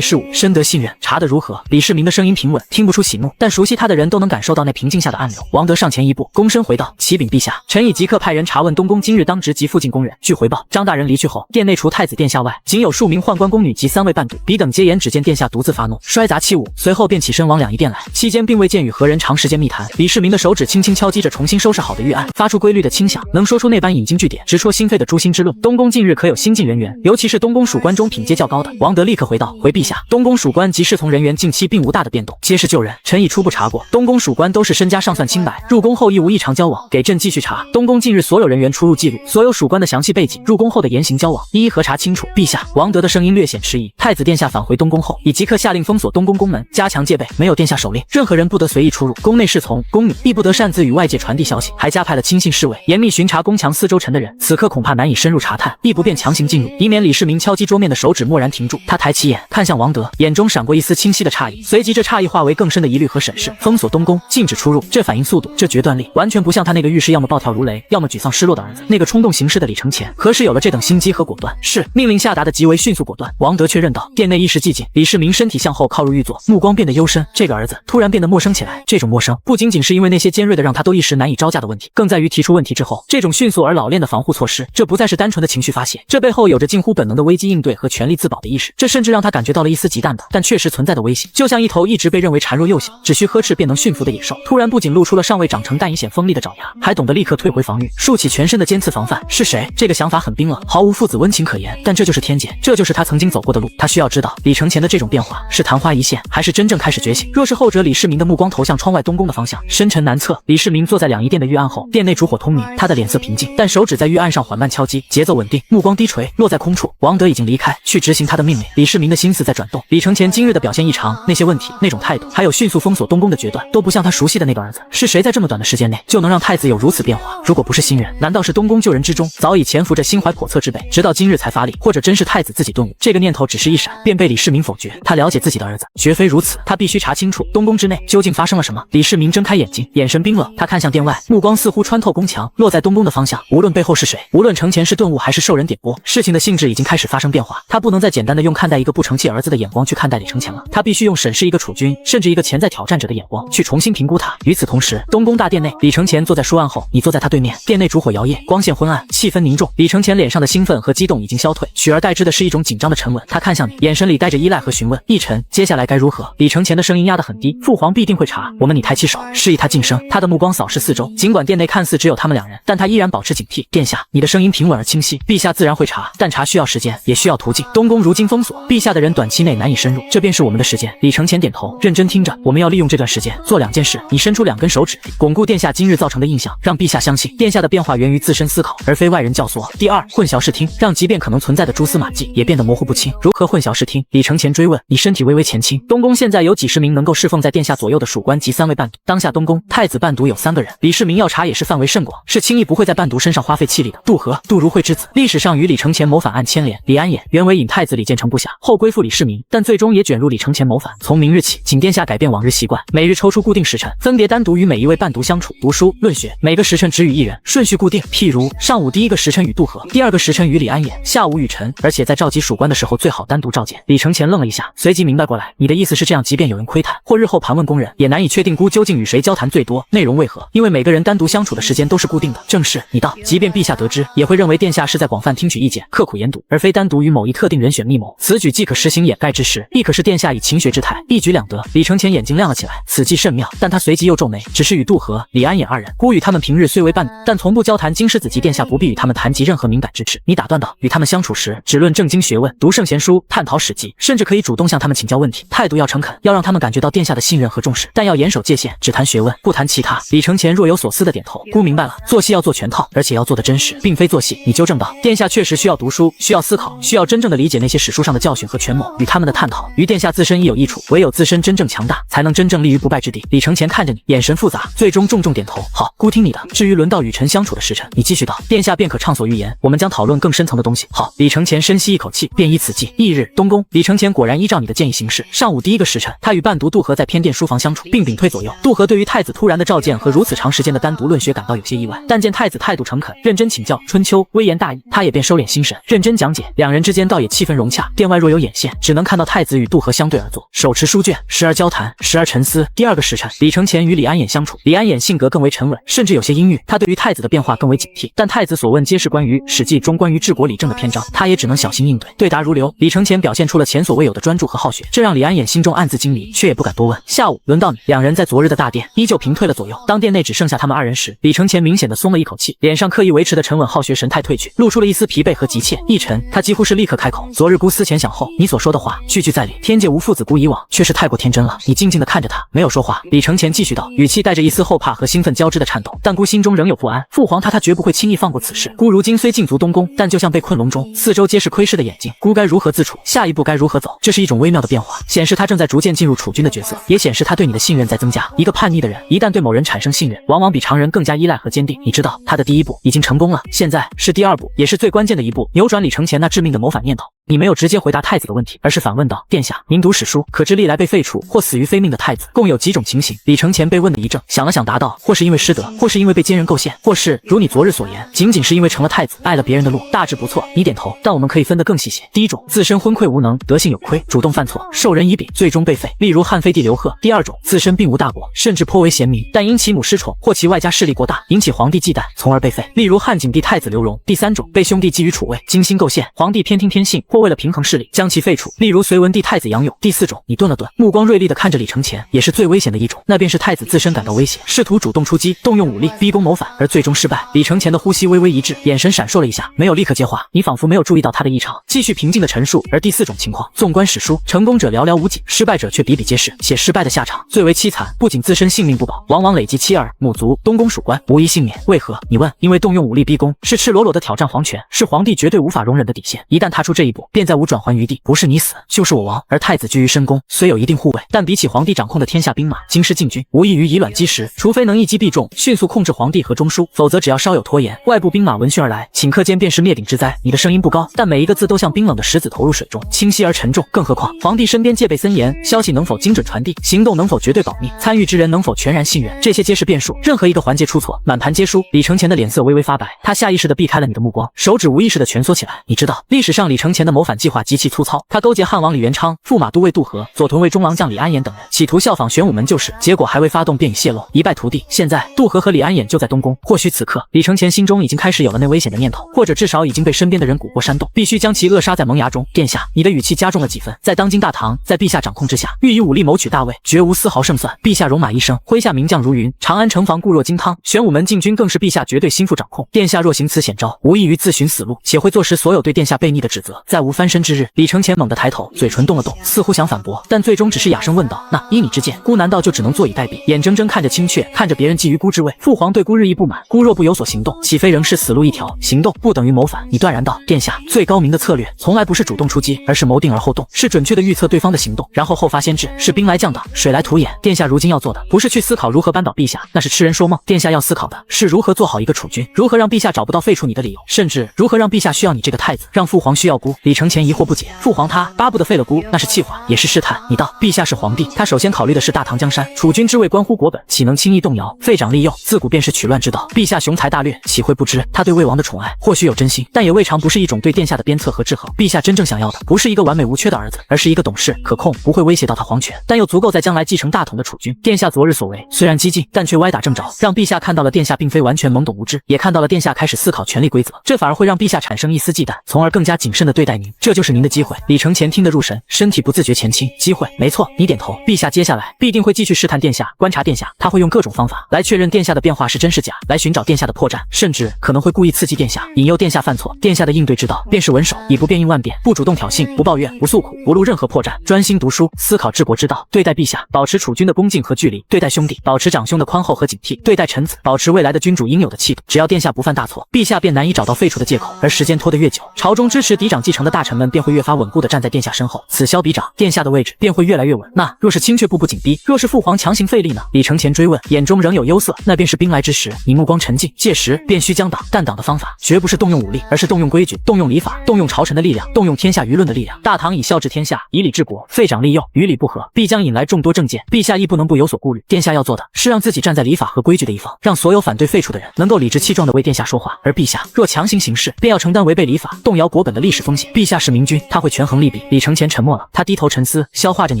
事务，深得信任。查得如何？李世民的声音平稳，听不出喜怒，但熟悉他的人都能感受到那平静下的暗流。王德上前一步，躬身回道：启禀陛下，臣已即刻派人查问东宫今日当值及附近宫人。据回报，张大人离去后，殿内除太子殿下外，仅有数名宦官宫女及3位伴读。彼等皆言只见殿下独自发怒，摔砸器物，随后便起身往两仪殿来。期间并未见与何人长时间密谈。李世民的手指轻轻敲击着重新收拾好的御案，发出规律的轻响，能说出那般引经据典、直戳心扉的诛心之论。东宫近日可有新进人员？尤其是东宫属官中品阶较高的。王德立刻回道：回陛下，东宫属官及侍从人员近期并无大的变动，皆是旧人。臣已初步查过，东宫属官都是身家尚算清白，入宫后亦无异常交往。给朕继续查东宫近日所有人员出入记录，所有属官的详细背景，入宫后的言行交往，一一核查清楚。陛下，王德的声音略显迟疑。太子殿下返回东宫后，已即刻下令封锁东宫宫门，加强戒备，没有殿下手令，任何人不得随意出入。宫内侍从、宫女亦不得擅自与外界传递消息，还加派了亲信侍卫，严密巡查宫墙四周城的人。此刻恐怕难以深入查探，亦不便强行进入，以免李世民敲击桌面的手指蓦然停住。他抬起眼看向王德，眼中闪过一丝清晰的诧异，随即这诧异化为更深的疑虑和审视。封锁东宫，禁止出入，这反应速度，这决断力，完全不像他那个遇事要么暴跳如雷，要么沮丧失落的儿子。那个冲动行事的李承乾，何时有了这等心机和果断？是，命令下达的极为迅速果断。王德确认道。殿内一时寂静，李世民身体向后靠入御座，目光变得幽深。这个儿子突然变得陌生起来，这种陌生不仅仅是因为那些尖锐的让他都一时难以招架的问题，更在于提出问题之后这种迅速而老练的防护措施。这不再是单纯的情绪发泄，这背后有着近乎本能的危机应对和全力自保的意识。这甚至让他感觉到了一丝极淡的但确实存在的威胁，就像一头一直被认为孱弱幼小，只需呵斥便能驯服的野兽，突然不仅露出了尚未长成但已显锋利的爪牙，还懂得立刻退回防御，竖起全身的尖刺防范。是谁？这个想法很冰冷，毫无父子温情可言，但这就是天界，这就是他曾经走过的路。他需要知道李承乾的这种变化是昙花一现，还是真正开始觉醒。若是后者，李世民的目光投向窗外东宫的方向，深沉难测。李世民坐在两仪殿的御案后，殿内烛火通明，他的脸色平静，但手指在御案上缓慢敲击，节奏稳定，目光低垂，落在空处。王德已经离开，去执行他的命令。李世民的心思在转动。李承乾今日的表现异常，那些问题，那种态度，还有迅速封锁东宫的决断，都不像他熟悉的那个儿子。是谁在这么短的时间内就能让太子有如此变化？如果不是新人，难道是东宫旧人之中早已潜伏着心怀叵测之辈，直到今日才发力？或者真是太子自己顿悟？这个念头只是一闪，便被李世民否决。他了解自己的儿子，绝非如此。他必须查清楚东宫之内究竟发生了什么。李世民睁开眼睛，眼神冰冷，他看向殿外，目光似乎穿透宫墙，落在东宫的方向。无论背后是谁，无论承乾是顿悟还是受人点拨，事情的性质已经开始发生变化。他不能再简单的用看待一个不成器儿子的眼光去看待李承乾了，他必须用审视一个储君，甚至一个潜在挑战者的眼光去重新评估他。与此同时，东宫大殿内，李承乾坐在书案后，你坐在他对面。殿内烛火摇曳，光线昏暗，气氛凝重。李承乾脸上的兴奋和激动已经消退，取而代之的是一种紧张的沉稳。他看向你，眼神里带着依赖和询问。奕晨，接下来该如何？李承乾的声音压得很低，父皇必定会查。你抬起手，示意他噤声。他的目光扫视四周，尽管殿内看似只有他们两人，但他依然保持警惕。殿下，你的声音平稳而清晰，陛下自然会查，但查需要时间，也需要途径。东宫如今封锁，陛下的人短期内难以深入，这便是我们的时间。李承乾点头，认真听着。我们要利用这段时间做2件事。你伸出2根手指，巩固殿下今日造成的印象，让陛下相信殿下的变化源于自身思考，而非外人教唆。第2，混淆视听，让即便可能存在的蛛丝马迹也变得模糊不清。如何混淆视听？李承乾追问。你身体微微前倾。东宫现在有几十名能够侍奉在殿下左右的属官及3位伴读，当下东宫太子伴读有3个人。李世民要查也是范围甚广，是轻易不会在伴读身上花费气力的。杜和、杜如晦之子，历史上与李承乾谋反案牵连。李安衍原为尹太子李建成部下，后归附李世民，但最终也卷入李承乾谋反。从明日起，请殿下改变往日习惯，每日抽出固定时辰，分别单独与每一位伴读相处，读书论学，每个时辰只与1人，顺序固定。譬如上午第1个时辰与杜和，第2个时辰与李安衍，下午与臣。而且在召集属官的时候，最好单独召见。李承乾愣了一下，随即明白过来，你的意思是这样，即便有人窥探或日后盘问宫人，也难以确定究竟与谁交谈最多，内容为何？因为每个人单独相处的时间都是固定的。正是，你道，即便陛下得知，也会认为殿下是在广泛听取意见，刻苦研读，而非单单独与某一特定人选密谋，此举既可实行掩盖之实，亦可是殿下以勤学之态，一举两得。李承前眼睛亮了起来，此计甚妙，但他随即又皱眉，只是与杜和、李安衍二人，孤与他们平日虽为伴侣，但从不交谈经师子集，殿下不必与他们谈及任何敏感之事。你打断道，与他们相处时，只论正经学问，读圣贤书，探讨史记，甚至可以主动向他们请教问题，态度要诚恳，要让他们感觉到殿下的信任和重视，但要严守界限，只谈学问，不谈其他。李承前若有所思的点头，孤明白了，做戏要做全套，而且要做得真实，并非做戏。你纠正道，殿下确实需要读书，需要思考，需要真正的理解那些史书上的教训和权谋，与他们的探讨，于殿下自身亦有益处。唯有自身真正强大，才能真正立于不败之地。李承前看着你，眼神复杂，最终重重点头。好，孤听你的。至于轮到与臣相处的时辰，你继续道，殿下便可畅所欲言，我们将讨论更深层的东西。好，李承前深吸一口气，便依此计。翌日，东宫，李承前果然依照你的建议行事。上午第一个时辰，他与伴读杜和在偏殿书房相处，并屏退左右。杜和对于太子突然的召见和如此长时间的单独论学感到有些意外，但见太子态度诚恳，认真请教春秋，微言大义，他也便收敛心神，认真讲解。两人之间倒也气氛融洽。殿外若有眼线，只能看到太子与杜和相对而坐，手持书卷，时而交谈，时而沉思。第二个时辰，李承前与李安衍相处，李安衍性格更为沉稳，甚至有些阴郁，他对于太子的变化更为警惕。但太子所问皆是关于《史记》中关于治国理政的篇章，他也只能小心应对，对答如流。李承前表现出了前所未有的专注和好学，这让李安衍心中暗自惊疑，却也不敢多问。下午轮到你，两人在昨日的大殿依旧屏退了左右。当殿内只剩下他们二人时，李承前明显的松了一口气，脸上刻意维持的沉稳好学神态褪去，露出了一丝疲惫和急切。一臣，他几乎是立刻开口，昨日孤思前想后，你所说的话句句在理，天界无父子孤以往，确实太过天真了。你静静地看着他，没有说话。李承前继续道，语气带着一丝后怕和兴奋交织的颤抖，但孤心中仍有不安。父皇他绝不会轻易放过此事。孤如今虽禁足东宫，但就像被困笼中，四周皆是窥视的眼睛，孤该如何自处？下一步该如何走？这是一种微妙的变化，显示他正在逐渐进入储君的角色，也显示他对你的信任在增加。一个叛逆的人，一旦对某人产生信任，往往比常人更加依赖和坚定。你知道，他的第一步已经成功了，现在是第二步，也是最关键的一步，扭转李承前那致命的谋反念头。你没有直接回答太子的问题，而是反问道，殿下，您读史书，可知历来被废除或死于非命的太子共有几种情形？李承前被问的一怔，想了想答道，或是因为失德，或是因为被奸人构陷，或是如你昨日所言，仅仅是因为成了太子，爱了别人的路。大致不错，你点头，但我们可以分得更细些。第一种，自身昏聩无能，德性有亏，主动犯错，受人以柄，最终被废，例如汉废帝刘贺。第二种，自身并无大过，甚至颇为贤明，但因其母失宠或其外家势力过大，引起皇帝忌惮，从而被废，例如汉景帝太子刘荣。第三种，被兄弟觊觎储位，精心构陷，皇帝偏听天性，或为了平衡势力，将其废除，例如隋文帝太子杨勇。第四种，你顿了顿，目光锐利地看着李承前，也是最危险的一种，那便是太子自身感到威胁，试图主动出击，动用武力逼宫谋反，而最终失败。李承前的呼吸微微一滞，眼神闪烁了一下，没有立刻接话，你仿佛没有注意到他的异常，继续平静地陈述。而第四种情况，纵观史书，成功者寥寥无几，失败者却比比皆是，且失败的下场最为凄惨，不仅自身性命不保，往往累及妻儿、母族、东宫属官，无一幸免。为何？你问，因为动用武力逼宫，是赤裸裸的挑战皇权，是皇帝绝对无法容忍的底线，一旦踏出这一步，便再无转圜余地，不是你死，就是我亡。而太子居于深宫，虽有一定护卫，但比起皇帝掌控的天下兵马，京师禁军无异于以卵击石，除非能一击必中，迅速控制皇帝和中枢，否则只要稍有拖延，外部兵马闻讯而来，顷刻间便是灭顶之灾。你的声音不高，但每一个字都像冰冷的石子投入水中，清晰而沉重。更何况皇帝身边戒备森严，消息能否精准传递，行动能否绝对保密，参与之人能否全然信任，这些皆是变数，任何一个环节出错，满盘皆输。李承前的脸色微微发白，他下意识地避开了你的目光，手指无意识地蜷缩起来。你知道，历史上李承前的谋反计划极其粗糙，他勾结汉王李元昌、驸马都尉杜和、左屯卫中郎将李安衍等人，企图效仿玄武门旧事，结果还未发动便已泄露，一败涂地。现在杜和和李安衍就在东宫，或许此刻李承前心中已经开始有了那危险的念头，或者至少已经被身边的人蛊惑煽动，必须将其扼杀在萌芽中。殿下，你的语气加重了几分，在当今大唐，在陛下掌控之下，欲以武力谋取大位，绝无丝毫胜算。陛下戎马一生，麾下名将如云，长安城防固若金汤，玄武门禁军更是陛下绝对心腹掌控。殿下若行此险招，无异于自寻死路，且会坐实所有对殿下悖逆的指责，再无翻身之日。李承前猛地抬头，嘴唇动了动，似乎想反驳，但最终只是哑声问道，那依你之见，孤难道就只能坐以待毙，眼睁睁看着青雀，看着别人觊觎孤之位？父皇对孤日益不满，孤若不有所行动，岂非仍是死路一条？行动不等于谋反。你断然道，殿下，最高明的策略从来不是主动出击，而是谋定而后动，是准确的预测对方的行动，然后后发先至，是兵来将挡，水来土掩。殿下如今要做的，不是去思考如何扳倒陛下，那是痴人说梦。殿下要思考的是如何做好一个储君，如何让陛下找不到废除你的理由，甚至如何让陛下需要你这个太子，让父皇需要孤。李承前疑惑不解，父皇他巴不得废了孤，那是气话，也是试探。你道，陛下是皇帝，他首先考虑的是大唐江山，储君之位关乎国本，岂能轻易动摇？废长立幼，自古便是取乱之道。陛下雄才大略，岂会不知？他对魏王的宠爱或许有真心，但也未尝不是一种对殿下的鞭策和制衡。陛下真正想要的不是一个完美无缺的儿子，而是一个懂事、可控，不会威胁到他皇权，但又足够在将来继承大统的储君。殿下昨日所为虽然激进，但却歪打正着，让陛下看到了殿下并非完全懵懂无知，也看到了殿下开始思考权力规则，这反而会让陛下产生一丝忌惮，从而更加谨慎地对待你。您，这就是您的机会。李承前听得入神，身体不自觉前倾。机会，没错，你点头。陛下接下来必定会继续试探殿下，观察殿下，他会用各种方法来确认殿下的变化是真是假，来寻找殿下的破绽，甚至可能会故意刺激殿下，引诱殿下犯错。殿下的应对之道便是稳守，以不变应万变，不主动挑衅，不抱怨，不诉苦，不露任何破绽，专心读书，思考治国之道。对待陛下，保持储君的恭敬和距离；对待兄弟，保持长兄的宽厚和警惕；对待臣子，保持未来的君主应有的气度。只要殿下不犯大错，陛下便难以找到废除的借口。而时间拖得越久，朝中支持嫡长继承的大臣们便会越发稳固地站在殿下身后，此消彼长，殿下的位置便会越来越稳。那若是清却步步紧逼，若是父皇强行废立呢？李承前追问，眼中仍有忧色。那便是兵来之时，你目光沉静，届时便需将挡。但挡的方法绝不是动用武力，而是动用规矩，动用礼法，动用朝臣的力量，动用天下舆论的力量。大唐以孝治天下，以礼治国，废长立幼，与礼不合，必将引来众多政见。陛下亦不能不有所顾虑。殿下要做的是让自己站在礼法和规矩的一方，让所有反对废除的人能够理直气壮地为殿下说话。而陛下若强行行事，便要承担违背礼法、动摇国本的历史风险。陛下是明君，他会权衡利弊。李承前沉默了，他低头沉思，消化着你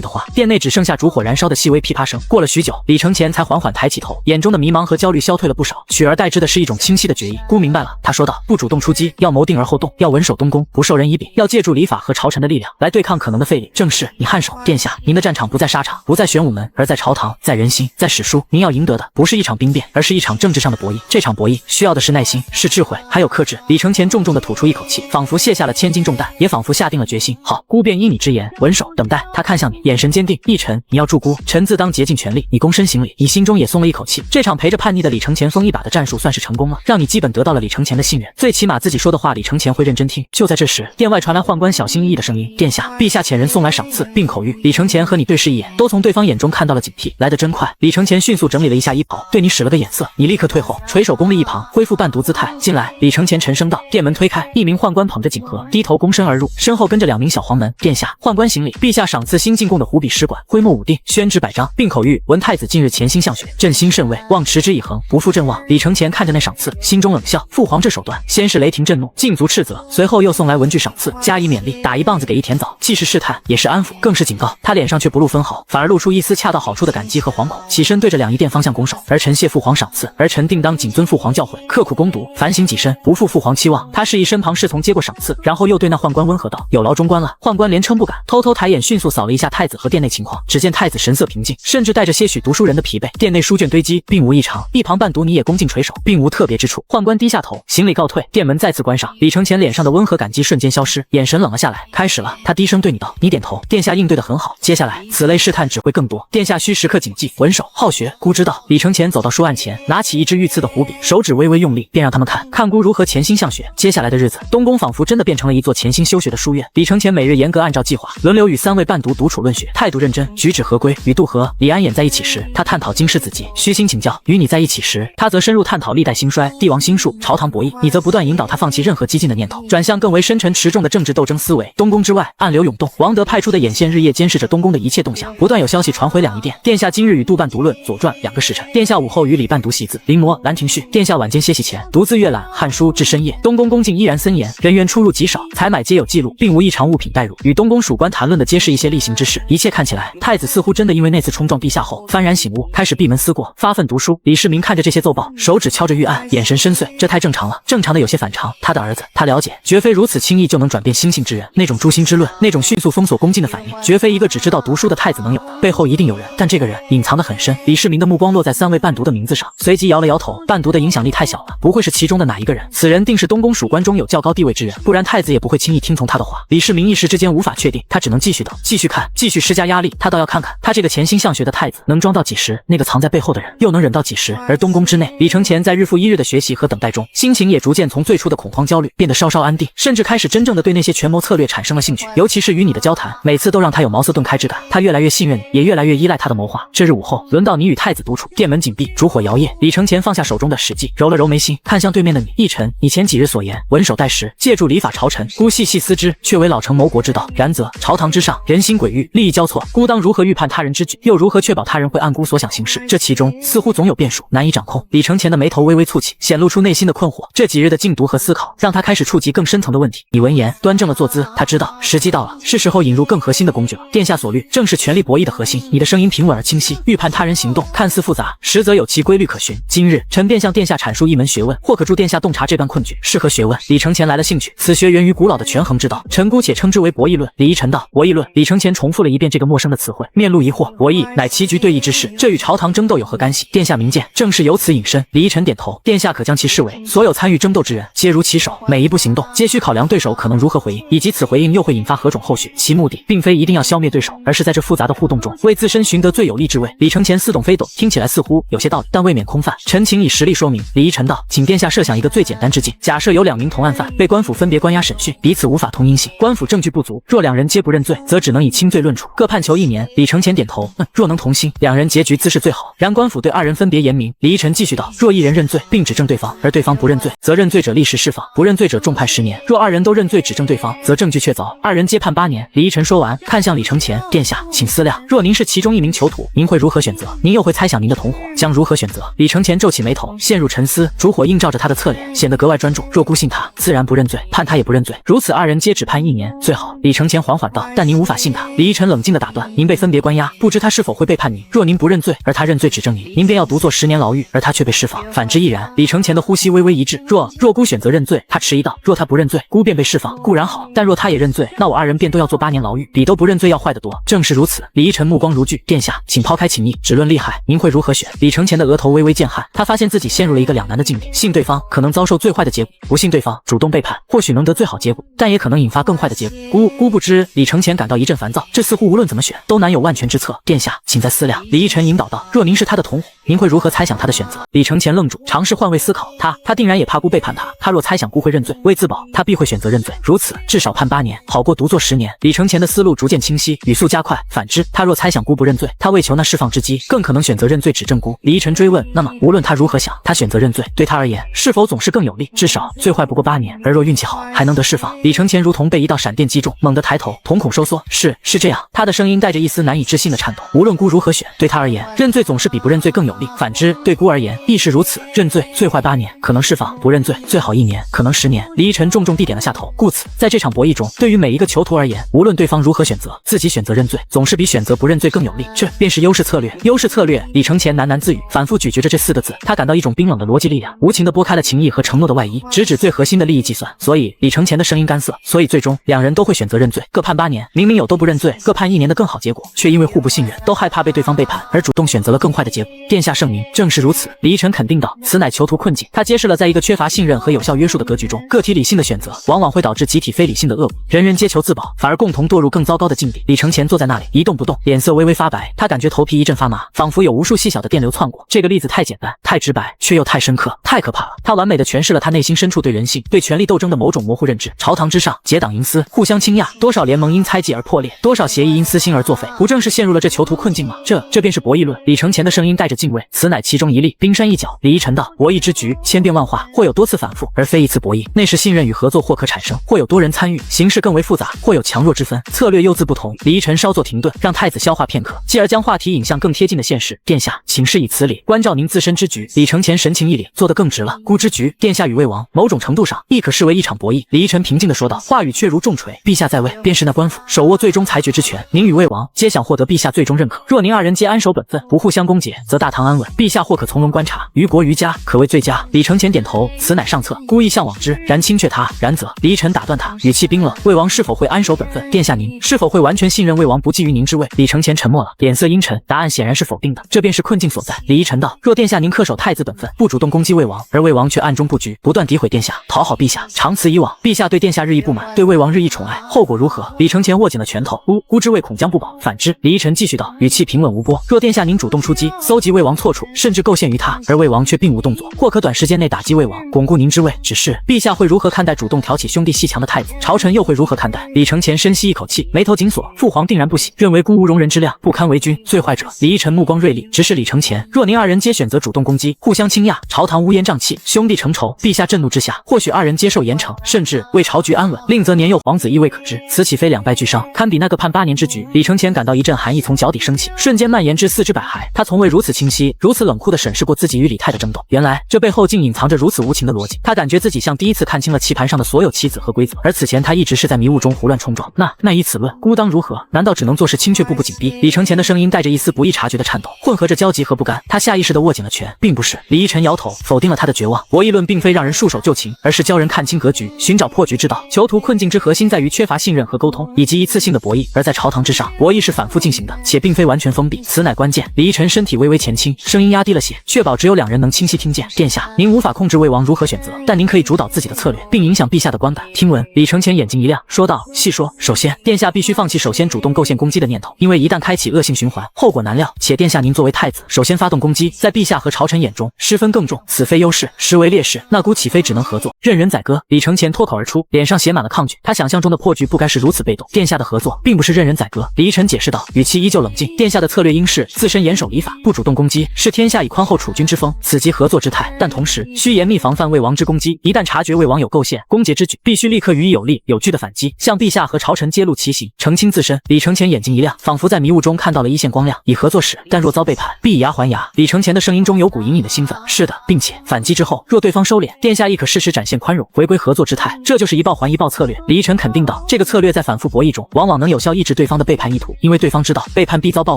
的话。殿内只剩下烛火燃烧的细微噼啪声。过了许久，李承前才缓缓抬起头，眼中的迷茫和焦虑消退了不少，取而代之的是一种清晰的决意。孤明白了，他说道：不主动出击，要谋定而后动，要稳守东宫，不受人以柄，要借助礼法和朝臣的力量来对抗可能的废立。正是你颔首。殿下，您的战场不在沙场，不在玄武门，而在朝堂，在人心，在史书。您要赢得的不是一场兵变，而是一场政治上的博弈。这场博弈需要的是耐心，是智慧，还有克制。李承前重重地吐出一口气，仿佛卸下了千斤重担，也仿佛下定了决心。好，孤便依你之言，稳守等待。他看向你，眼神坚定。义臣，你要助孤，臣自当竭尽全力。你躬身行礼，你心中也松了一口气。这场陪着叛逆的李承前疯一把的战术算是成功了，让你基本得到了李承前的信任，最起码自己说的话李承前会认真听。就在这时，殿外传来宦官小心翼翼的声音：殿下，陛下遣人送来赏赐，并口谕。李承前和你对视一眼，都从对方眼中看到了警惕。来得真快。李承前迅速整理了一下衣袍，对你使了个眼色，你立刻退后，垂手恭立一旁，恢复半读姿态。进来。李承前沉声道。殿门推开，一名宦官捧着锦盒，低头躬身而入，身后跟着2名小黄门。殿下，宦官行礼，陛下赏赐新进贡的虎笔诗馆，徽墨武定，宣旨100张，并口谕闻太子近日潜心向学，朕心甚慰，望持之以恒，不负朕望。李承前看着那赏赐，心中冷笑，父皇这手段，先是雷霆震怒，禁足斥责，随后又送来文具赏赐，加以勉励，打1棒子给1甜枣，既是试探，也是安抚，更是警告。他脸上却不露分毫，反而露出一丝恰到好处的感激和惶恐，起身对着两仪殿方向拱手，儿臣谢父皇赏赐，儿臣定当谨遵父皇教诲，刻苦攻读，反省己身，不负父皇期望。他示意身旁侍从接过赏赐，然后又对那宦官温和道：有劳中官了。宦官连称不敢，偷偷抬眼迅速扫了一下太子和殿内情况，只见太子神色平静，甚至带着些许读书人的疲惫，殿内书卷堆积，并无异常。一旁伴读你也恭敬垂手，并无特别之处。宦官低下头，行礼告退，殿门再次关上。李承前脸上的温和感激瞬间消失，眼神冷了下来。开始了，他低声对你道：你点头，殿下应对得很好，接下来此类试探只会更多，殿下需时刻谨记，稳守好学。孤知道。李承前走到书案前，拿起一支御赐的虎笔，手指微微用力，便让他们看孤如何潜心向学。接下来的日子，东宫仿佛真的变成了一座潜心修学的书院。李承前每日严格按照计划，轮流与3位伴读独处论学，态度认真，举止合规。与杜和、李安衍在一起时，他探讨经世子集，虚心请教；与你在一起时，他则深入探讨历代兴衰、帝王心术、朝堂博弈。你则不断引导他放弃任何激进的念头，转向更为深沉持重的政治斗争思维。东宫之外，暗流涌动，王德派出的眼线日夜监视着东宫的一切动向。不断有消息传回两仪殿，殿下今日与杜伴读论《左传》2个时辰，殿下午后与李伴读习字《临摹》《兰亭序》，殿下晚间歇息前独自阅览《汉书》至深夜。东宫宫禁依然森严，人员出入极少，采买皆有记录，并无异常物品带入。与东宫属官谈论的皆是一些例行之事。一切看起来，太子似乎真的因为那次冲撞陛下后幡然醒悟，开始闭门思过，发奋读书。李世民看着这些奏报，手指敲着御案，眼神深邃。这太正常了，正常的有些反常。他的儿子，他了解，绝非如此轻易就能转变心性之人。那种诛心之论，那种迅速封锁宫禁的反应，绝非一个只知道读书的太子能有的，背后一定有人，但这个人隐藏得很深。李世民的目光落在3位伴读的名字上，随即摇了摇头，伴读的影响力太小了，不会是其中的哪一个人，此人定是东宫属官中有较高地位之人，不然太子也不会轻易听从他的话。李世民一时之间无法确定，他只能继续等，继续看，继续施加压力。他倒要看看他这个潜心向学的太子能装到几时，那个藏在背后的人又能忍到几时。而东宫之内，李承前在日复一日的学习和等待中，心情也逐渐从最初的恐慌焦虑变得稍稍安定，甚至开始真正的对那些权谋策略产生了兴趣。尤其是与你的交谈，每次都让他有茅塞顿开之感。他越来越信任你，也越来越依赖他的谋划。这日午后，轮到你与太子独处，殿门紧闭，烛火摇曳。李承前放下手中的史记，揉了揉眉心，看向对面的你：义臣，你前几日所言，稳守待时，借助礼法朝臣，孤细细思之，却为老臣谋国之道。然则朝堂之上，人心诡欲，利益交错，孤当如何预判他人之举，又如何确保他人会按孤所想行事？这其中似乎总有变数，难以掌控。李承前的眉头微微蹙起，显露出内心的困惑。这几日的静读和思考，让他开始触及更深层的问题。你闻言端正了坐姿，他知道时机到了，是时候引入更核心的工具了。殿下所虑，正是权力博弈的核心。你的声音平稳而清晰，预判他人行动看似复杂，实则有其规律可循。今日臣便向殿下阐述一门学问，或可助殿下洞察这般困局。是何学问？李承前来了兴趣。此学源于古老的的权衡之道，臣姑且称之为博弈论。李义臣道：博弈论。李承乾重复了一遍这个陌生的词汇，面露疑惑。博弈乃棋局对弈之事，这与朝堂争斗有何干系？殿下明鉴，正是由此引申。李义臣点头，殿下可将其视为所有参与争斗之人皆如其手，每一步行动皆需考量对手可能如何回应，以及此回应又会引发何种后续。其目的并非一定要消灭对手，而是在这复杂的互动中为自身寻得最有利之位。李承乾似懂非懂，听起来似乎有些道理，但未免空泛。臣请以实例说明。李义臣道：请殿下设想一个最简单之境，假设有2名同案犯被官府分别关押审讯，彼此无法通音信，官府证据不足，若2人皆不认罪，则只能以轻罪论处，各判囚1年。李承乾点头，若能同心，2人结局自是最好。然官府对2人分别严明。李义臣继续道：若1人认罪并指证对方，而对方不认罪，则认罪者立时释放，不认罪者重判10年。若2人都认罪指证对方，则证据确凿，2人皆判8年。李义臣说完，看向李承乾，殿下，请思量，若您是其中1名囚徒，您会如何选择？您又会猜想您的同伙将如何选择？李承乾皱起眉头，陷入沉思，烛火映照着他的侧脸，显得格外专注。若孤信他，自然不认罪，判他也不认罪，如此2人皆只判1年，最好。李承乾缓缓道：但您无法信他。李义臣冷静地打断：您被分别关押，不知他是否会背叛您。若您不认罪，而他认罪指证您，您便要独坐10年牢狱，而他却被释放，反之亦然。李承乾的呼吸微微一滞，若孤选择认罪，他迟疑道：若他不认罪，孤便被释放，固然好，但若他也认罪，那我2人便都要坐8年牢狱，比都不认罪要坏得多。正是如此。李义臣目光如炬，殿下，请抛开情义，只论利害，您会如何选？李承乾的额头微微见汗，他发现自己陷入了一个两难的境地，信对方可能遭受最坏的结果，不信对方主动背叛，或许能得最好结果，但也可能引发更坏的结果。孤不知。李承乾感到一阵烦躁，这似乎无论怎么选都难有万全之策。殿下，请再思量。李义臣引导道：若您是他的同伙，您会如何猜想他的选择？李承乾愣住，尝试换位思考。他定然也怕孤背叛他，他若猜想孤会认罪，为自保，他必会选择认罪，如此至少判8年，好过独坐10年。李承乾的思路逐渐清晰，语速加快。反之，他若猜想孤不认罪，他为求那释放之机，更可能选择认罪指证孤。李义臣追问：那么无论他如何想，他选择认罪对他而言是否总是更有利？至少最坏不过8年，而若运气好还能得释放。李承乾如同被一道闪电击中，猛地抬头，瞳孔收缩。是这样。他的声音带着一丝难以置信的颤抖。无论孤如何选，对他而言，认罪总是比不认罪更有利。反之，对孤而言亦是如此。认罪最坏8年，可能释放；不认罪最好1年，可能10年。李义臣重重地点了下头。故此，在这场博弈中，对于每一个囚徒而言，无论对方如何选择，自己选择认罪，总是比选择不认罪更有利。这便是优势策略。优势策略。李承乾喃喃自语，反复咀嚼着这4个字。他感到一种冰冷的逻辑力量，无情地拨开了情义和承诺的外衣，直指最核心的利益计算。所以，李承乾的声音干涩。所以最终2人都会选择认罪，各判8年。明明有都不认罪，各判1年的更好结果，却因为互不信任，都害怕被对方背叛，而主动选择了更坏的结果。殿下圣明。正是如此。李义臣肯定道：此乃囚徒困境。他揭示了在一个缺乏信任和有效约束的格局中，个体理性的选择往往会导致集体非理性的恶果，人人皆求自保，反而共同堕入更糟糕的境地。李承乾坐在那里一动不动，脸色微微发白，他感觉头皮一阵发麻，仿佛有无数细小的电流窜过。这个例子太简单，太直白，却又太深刻，太可怕了。他完美的诠释了他内心深处对人性、对权力斗争的某种模糊认知。朝堂之上，结党营私，互相倾轧，多少联盟因猜忌而破裂，多少协议因私心而作废，不正是陷入了这囚徒困境吗？这便是博弈论。李承乾的声音带着敬畏，此乃其中一例，冰山一角。李义臣道：博弈之局千变万化，或有多次反复，而非一次博弈。内是信任与合作或可产生，或有多人参与，形势更为复杂，或有强弱之分，策略又自不同。李义臣稍作停顿，让太子消化片刻，继而将话题引向更贴近的现实。殿下，请示以此理，关照您自身之局。李承乾神情一凛，做得更直了。孤之局，殿下与魏王，某种程度上亦可视为一场博弈。李义臣平静地说道，话语却如重锤。陛下在位，便是那官府，手握最终裁决之权。您与魏王皆想获得陛下最终认可。若您2人皆安守本分，不互相攻讦，则大唐安稳，陛下或可从容观察，于国于家可谓最佳。李承乾点头，此乃上策，孤意向往之。然亲却他，然则……李义臣打断他，语气冰冷：魏王是否会安守本分？殿下您是否会完全信任魏王不觊觎您之位？李承乾沉默了，脸色阴沉，答案显然是否定的。这便是困境所在。李义臣道：若殿下您恪守太子本分，不主动攻击魏王，而魏王却暗中布局，不断诋毁殿下，讨好陛下，长此以往，陛下对殿下日益不满，对魏王日益宠爱，后果如何？李承乾握紧了拳头，孤之位恐将不保。反之，李义臣继续道，语气平稳无波，若殿下您主动出击，搜集魏王错处，甚至构陷于他，而魏王却并无动作，或可短时间内打击魏王，巩固您之位。只是陛下会如何看待主动挑起兄弟阋墙的太子？朝臣又会如何看待？李承乾深吸一口气，眉头紧锁。父皇定然不喜，认为孤无容人之量，不堪为君。最坏者，李义臣目光锐利，直视李承乾。若您2人皆选择主动攻击，互相倾轧，朝堂乌烟瘴气，兄弟成仇，陛下震怒之下，或许2人接受严惩，甚至为朝局安稳，另则年幼皇子亦未可知。此岂非两败俱伤，堪比那个判8年之局？李承乾感到一阵寒意从脚底升起，瞬间蔓延至4肢百骸。他从未如此清晰期如此冷酷地审视过自己与李泰的争斗，原来这背后竟隐藏着如此无情的逻辑。他感觉自己像第一次看清了棋盘上的所有棋子和规则，而此前他一直是在迷雾中胡乱冲撞。那以此论，孤当如何？难道只能坐视青雀步步紧逼？李承前的声音带着一丝不易察觉的颤抖，混合着焦急和不甘。他下意识地握紧了拳，并不是。李依晨摇头，否定了他的绝望。博弈论并非让人束手就擒，而是教人看清格局，寻找破局之道。囚徒困境之核心在于缺乏信任和沟通，以及一次性的博弈。而在朝堂之上，博弈是反复进行的，且并非完全封闭，此乃关键。李依晨身体微微前倾，声音压低了些，确保只有两人能清晰听见。殿下，您无法控制魏王如何选择，但您可以主导自己的策略，并影响陛下的观感。听闻，李承前眼睛一亮，说道：“细说。首先，殿下必须放弃首先主动构陷攻击的念头，因为一旦开启恶性循环，后果难料。且殿下您作为太子，首先发动攻击，在陛下和朝臣眼中失分更重，此非优势，实为劣势。那孤岂非只能合作，任人宰割？”李承前脱口而出，脸上写满了抗拒。他想象中的破局不该是如此被动。殿下的合作并不是任人宰割。李依晨解释道，语气依旧冷静。殿下的策略应是自身严守礼法，不主动攻击，是天下以宽厚处君之风，此即合作之态。但同时需严密防范魏王之攻击，一旦察觉魏王有构陷、攻讦之举，必须立刻予以有力有据的反击，向陛下和朝臣揭露其行，澄清自身。李承前眼睛一亮，仿佛在迷雾中看到了一线光亮。以合作使，但若遭背叛，必以牙还牙。李承前的声音中有股隐隐的兴奋。是的，并且反击之后，若对方收敛，殿下亦可适时展现宽容，回归合作之态。这就是一报还一报策略。李依晨肯定道，这个策略在反复博弈中，往往能有效抑制对方的背叛意图，因为对方知道背叛必遭报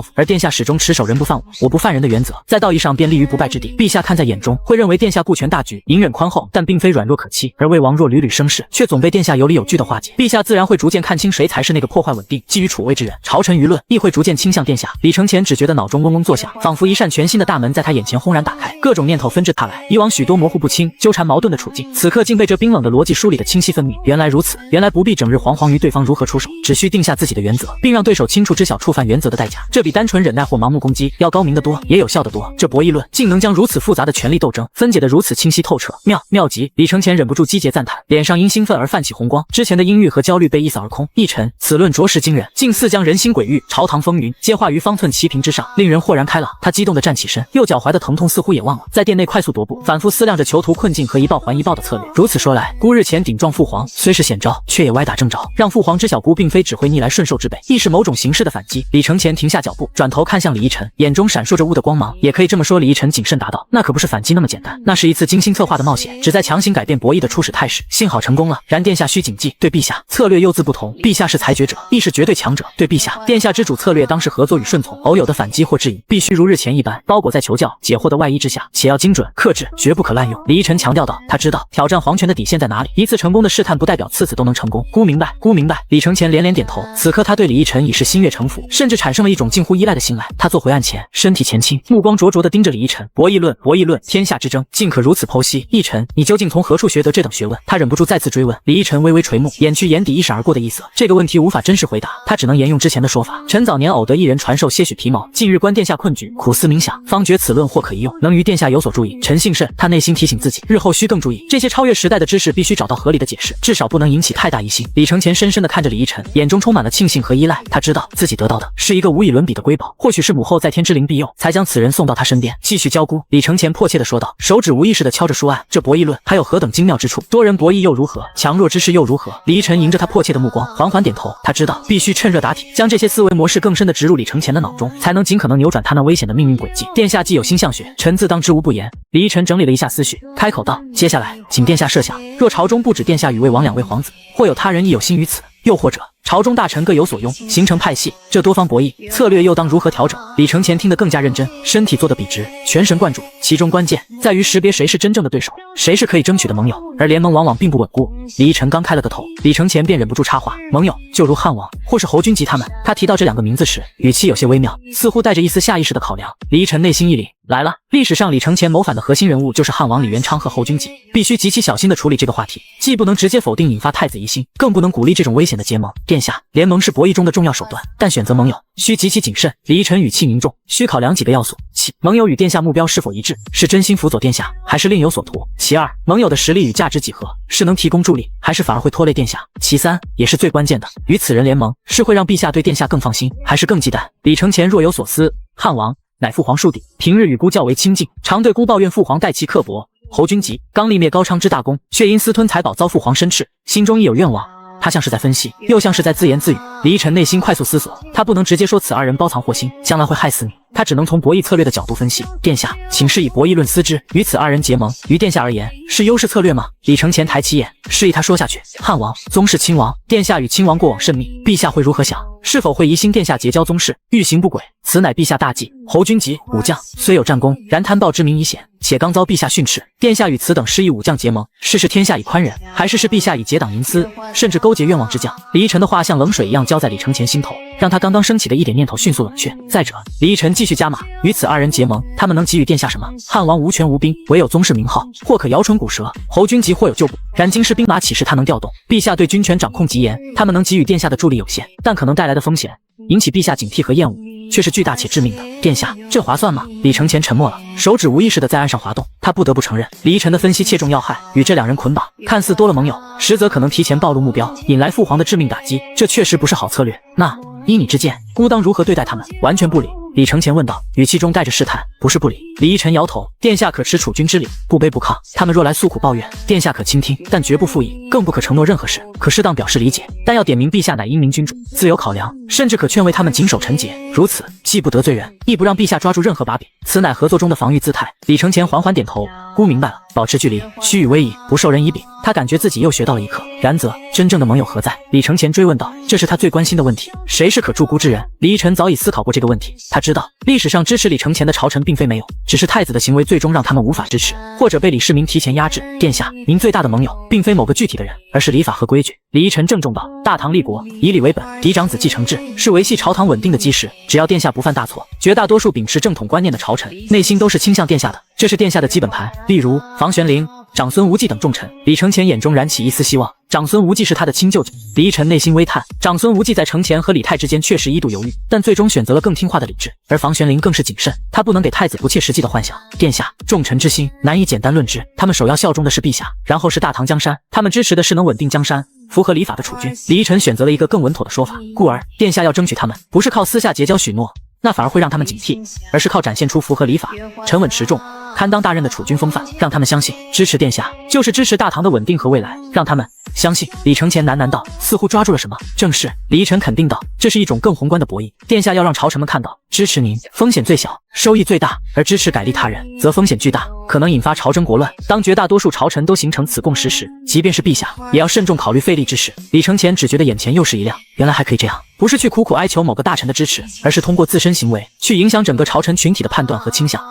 复，而殿下始终持守人不犯我，我不犯人的原则，在道义上便立于不败之地。陛下看在眼中，会认为殿下顾全大局，隐忍宽厚，但并非软弱可欺。而魏王若屡屡生事，却总被殿下有理有据的化解，陛下自然会逐渐看清谁才是那个破坏稳定、觊觎储位之人。朝臣舆论亦会逐渐倾向殿下。李承前只觉得脑中嗡嗡作响，仿佛一扇全新的大门在他眼前轰然打开，各种念头纷至沓来。以往许多模糊不清、纠缠矛盾的处境，此刻竟被这冰冷的逻辑梳理得清晰分明。原来如此，原来不必整日惶惶于对方如何出手，只需定下自己的原则，并让对手清楚知晓触犯原则的代价。这比单纯忍耐或盲目攻击要高明得多，也有效得多。这博弈论竟能将如此复杂的权力斗争分解得如此清晰透彻，妙极！李承前忍不住击节赞叹，脸上因兴奋而泛起红光，之前的阴郁和焦虑被一扫而空。一臣，此论着实惊人，竟似将人心鬼域、朝堂风云皆化于方寸齐平之上，令人豁然开朗。他激动地站起身，右脚踝的疼痛似乎也忘了，在殿内快速踱步，反复思量着囚徒困境和一报还一报的策略。如此说来，孤日前顶撞父皇虽是险招，却也歪打正着，让父皇知晓孤并非只会逆来顺受之辈，亦是某种形式的反击。李承前停下脚步，转头看向李依晨，眼中闪烁着雾的光芒。也可以这么说，李依晨谨慎答道，那可不是反击那么简单，那是一次精心策划的冒险，旨在强行改变博弈的初始态势。幸好成功了，然殿下需谨记，对陛下策略又自不同，陛下是裁决者，亦是绝对强者。对陛下，殿下之主策略当是合作与顺从，偶有的反击或质疑，必须如日前一般，包裹在求教解惑的外衣之下，且要精准克制，绝不可滥用。李依晨强调道，他知道挑战皇权的底线在哪里，一次成功的试探不代表次次都能成功。孤明白，孤明白。李承前连连点头，此刻他对李依晨已是心悦诚服，甚至产生了一种近乎依赖的信赖。他坐回案前，身体前倾，目光灼灼地盯着李依晨。博弈论，天下之争，竟可如此剖析。依晨，你究竟从何处学得这等学问？他忍不住再次追问。李依晨微微垂目，掩去眼底一闪而过的意色。这个问题无法真实回答，他只能沿用之前的说法。臣早年偶得一人传授些许皮毛，近日观殿下困局，苦思冥想，方觉此论或可一用，能于殿下有所注意。臣幸甚。他内心提醒自己，日后需更注意这些超越时代的知识，必须找到合理的解释，至少不能引起太大疑心。李承前深深地看着李依晨，眼中充满了庆幸和依赖。他知道自己得到的是一个无以伦比的瑰宝，或许是母后在天之灵庇佑，才将此人送到他身边，继续教孤。李承前迫切地说道，手指无意识地敲着书案。这博弈论还有何等精妙之处？多人博弈又如何？强弱之势又如何？李依晨迎着他迫切的目光，缓缓点头。他知道必须趁热打铁，将这些思维模式更深地植入李承前的脑中，才能尽可能扭转他那危险的命运轨迹。殿下既有心相学，臣自当知无不言。李依晨整理了一下思绪，开口道，接下来请殿下设想，若朝中不止殿下与魏王两位皇子，或有他人亦有心于此，又或者朝中大臣各有所拥，形成派系，这多方博弈策略又当如何调整？李承前听得更加认真，身体坐得笔直，全神贯注。其中关键在于识别谁是真正的对手，谁是可以争取的盟友，而联盟往往并不稳固。李依晨刚开了个头，李承前便忍不住插话，盟友就如汉王或是侯君集他们。他提到这两个名字时，语气有些微妙，似乎带着一丝下意识的考量。李依晨内心一凛，来了，历史上李承前谋反的核心人物就是汉王李元昌和侯君集，必须极其小心地处理这个话题，既不能直接否定引发太子疑心，更不能鼓励这种危险的结盟。殿下，联盟是博弈中的重要手段，但选择盟友需极其谨慎。李依晨语气凝重，需考量几个要素：其盟友与殿下目标是否一致，是真心辅佐殿下，还是另有所图；其二，盟友的实力与价值几何，是能提供助力，还是反而会拖累殿下；其三，也是最关键的，与此人联盟，是会让陛下对殿下更放心，还是更忌惮。李承前若有所思，汉王乃父皇庶弟，平日与孤较为亲近，常对孤抱怨父皇待其刻薄。侯君集刚立灭高昌之大功，却因私吞财宝遭父皇申斥，心中亦有愿望。他像是在分析，又像是在自言自语。李依晨内心快速思索，他不能直接说此二人包藏祸心，将来会害死你。他只能从博弈策略的角度分析。殿下，请示以博弈论思之，与此二人结盟，于殿下而言是优势策略吗？李承乾抬起眼，示意他说下去。汉王，宗室亲王，殿下与亲王过往甚密，陛下会如何想？是否会疑心殿下结交宗室，欲行不轨？此乃陛下大计。侯君集武将虽有战功，然贪暴之名已显，且刚遭陛下训斥。殿下与此等失意武将结盟，是天下已宽仁，还是陛下已结党营私，甚至勾结愿望之将？李依晨的话像冷水一样浇在李承乾心头，让他刚刚升起的一点念头迅速冷却。再者，李依晨继续加码，与此二人结盟，他们能给予殿下什么？汉王无权无兵，唯有宗室名号，或可摇唇鼓舌；侯君集或有旧部，然京师兵马岂是他能调动？陛下对军权掌控极严，他们能给予殿下的助力有限，但可能带来的风险，引起陛下警惕和厌恶，却是巨大且致命的。殿下，这划算吗？李承乾沉默了，手指无意识地在岸上滑动。他不得不承认，李依晨的分析切中要害，与这两人捆绑，看似多了盟友，实则可能提前暴露目标，引来父皇的致命打击。这确实不是好策略。那依你之见，孤当如何对待他们？完全不理。李承乾问道，语气中带着试探。不是不理。李依晨摇头，殿下可持储君之礼，不卑不亢。他们若来诉苦抱怨，殿下可倾听，但绝不附议，更不可承诺任何事。可适当表示理解，但要点明陛下乃英明君主，自有考量，甚至可劝慰他们谨守臣节。如此，既不得罪人，亦不让陛下抓住任何把柄，此乃合作中的防御姿态。李承乾缓缓点头，孤明白了，保持距离，虚与委蛇，不受人以柄。他感觉自己又学到了一课。然则，真正的盟友何在？李承乾追问道。这是他最关心的问题，谁是可助孤之人？李依晨早已思考过这个问题，他知道历史上支持李承乾的朝臣并非没有，只是太子的行为最终让他们无法支持，或者被李世民提前压制。殿下，您最大的盟友并非某个具体的人，而是礼法和规矩。李依晨郑重道。大唐立国，以礼为本，嫡长子继承制是维系朝堂稳定的基石。只要殿下不犯大错，绝大多数秉持正统观念的朝臣内心都是倾向殿下的，这是殿下的基本盘。例如房玄龄、长孙无忌等重臣。李承乾眼中燃起一丝希望，长孙无忌是他的亲舅舅。李依晨内心微叹，长孙无忌在承乾和李泰之间确实一度犹豫，但最终选择了更听话的李治，而房玄龄更是谨慎，他不能给太子不切实际的幻想。殿下，众臣之心难以简单论之，他们首要效忠的是陛下，然后是大唐江山，他们支持的是能稳定江山、符合礼法的储君。李依晨选择了一个更稳妥的说法，故而殿下要争取他们，不是靠私下结交许诺，那反而会让他们警惕，而是靠展现出符合礼法、沉稳持重、堪当大任的储君风范，让他们相信支持殿下就是支持大唐的稳定和未来，让他们相信。李承乾喃喃道，似乎抓住了什么。正是。李依晨肯定道，这是一种更宏观的博弈。殿下要让朝臣们看到，支持您风险最小，收益最大，而支持改立他人则风险巨大，可能引发朝争国乱。当绝大多数朝臣都形成此共识时，即便是陛下也要慎重考虑费力之事。李承乾只觉得眼前又是一亮，原来还可以这样，不是去苦苦哀求某个大臣的支持，而是通过自身行为去影响整个朝臣群体的判断和倾向。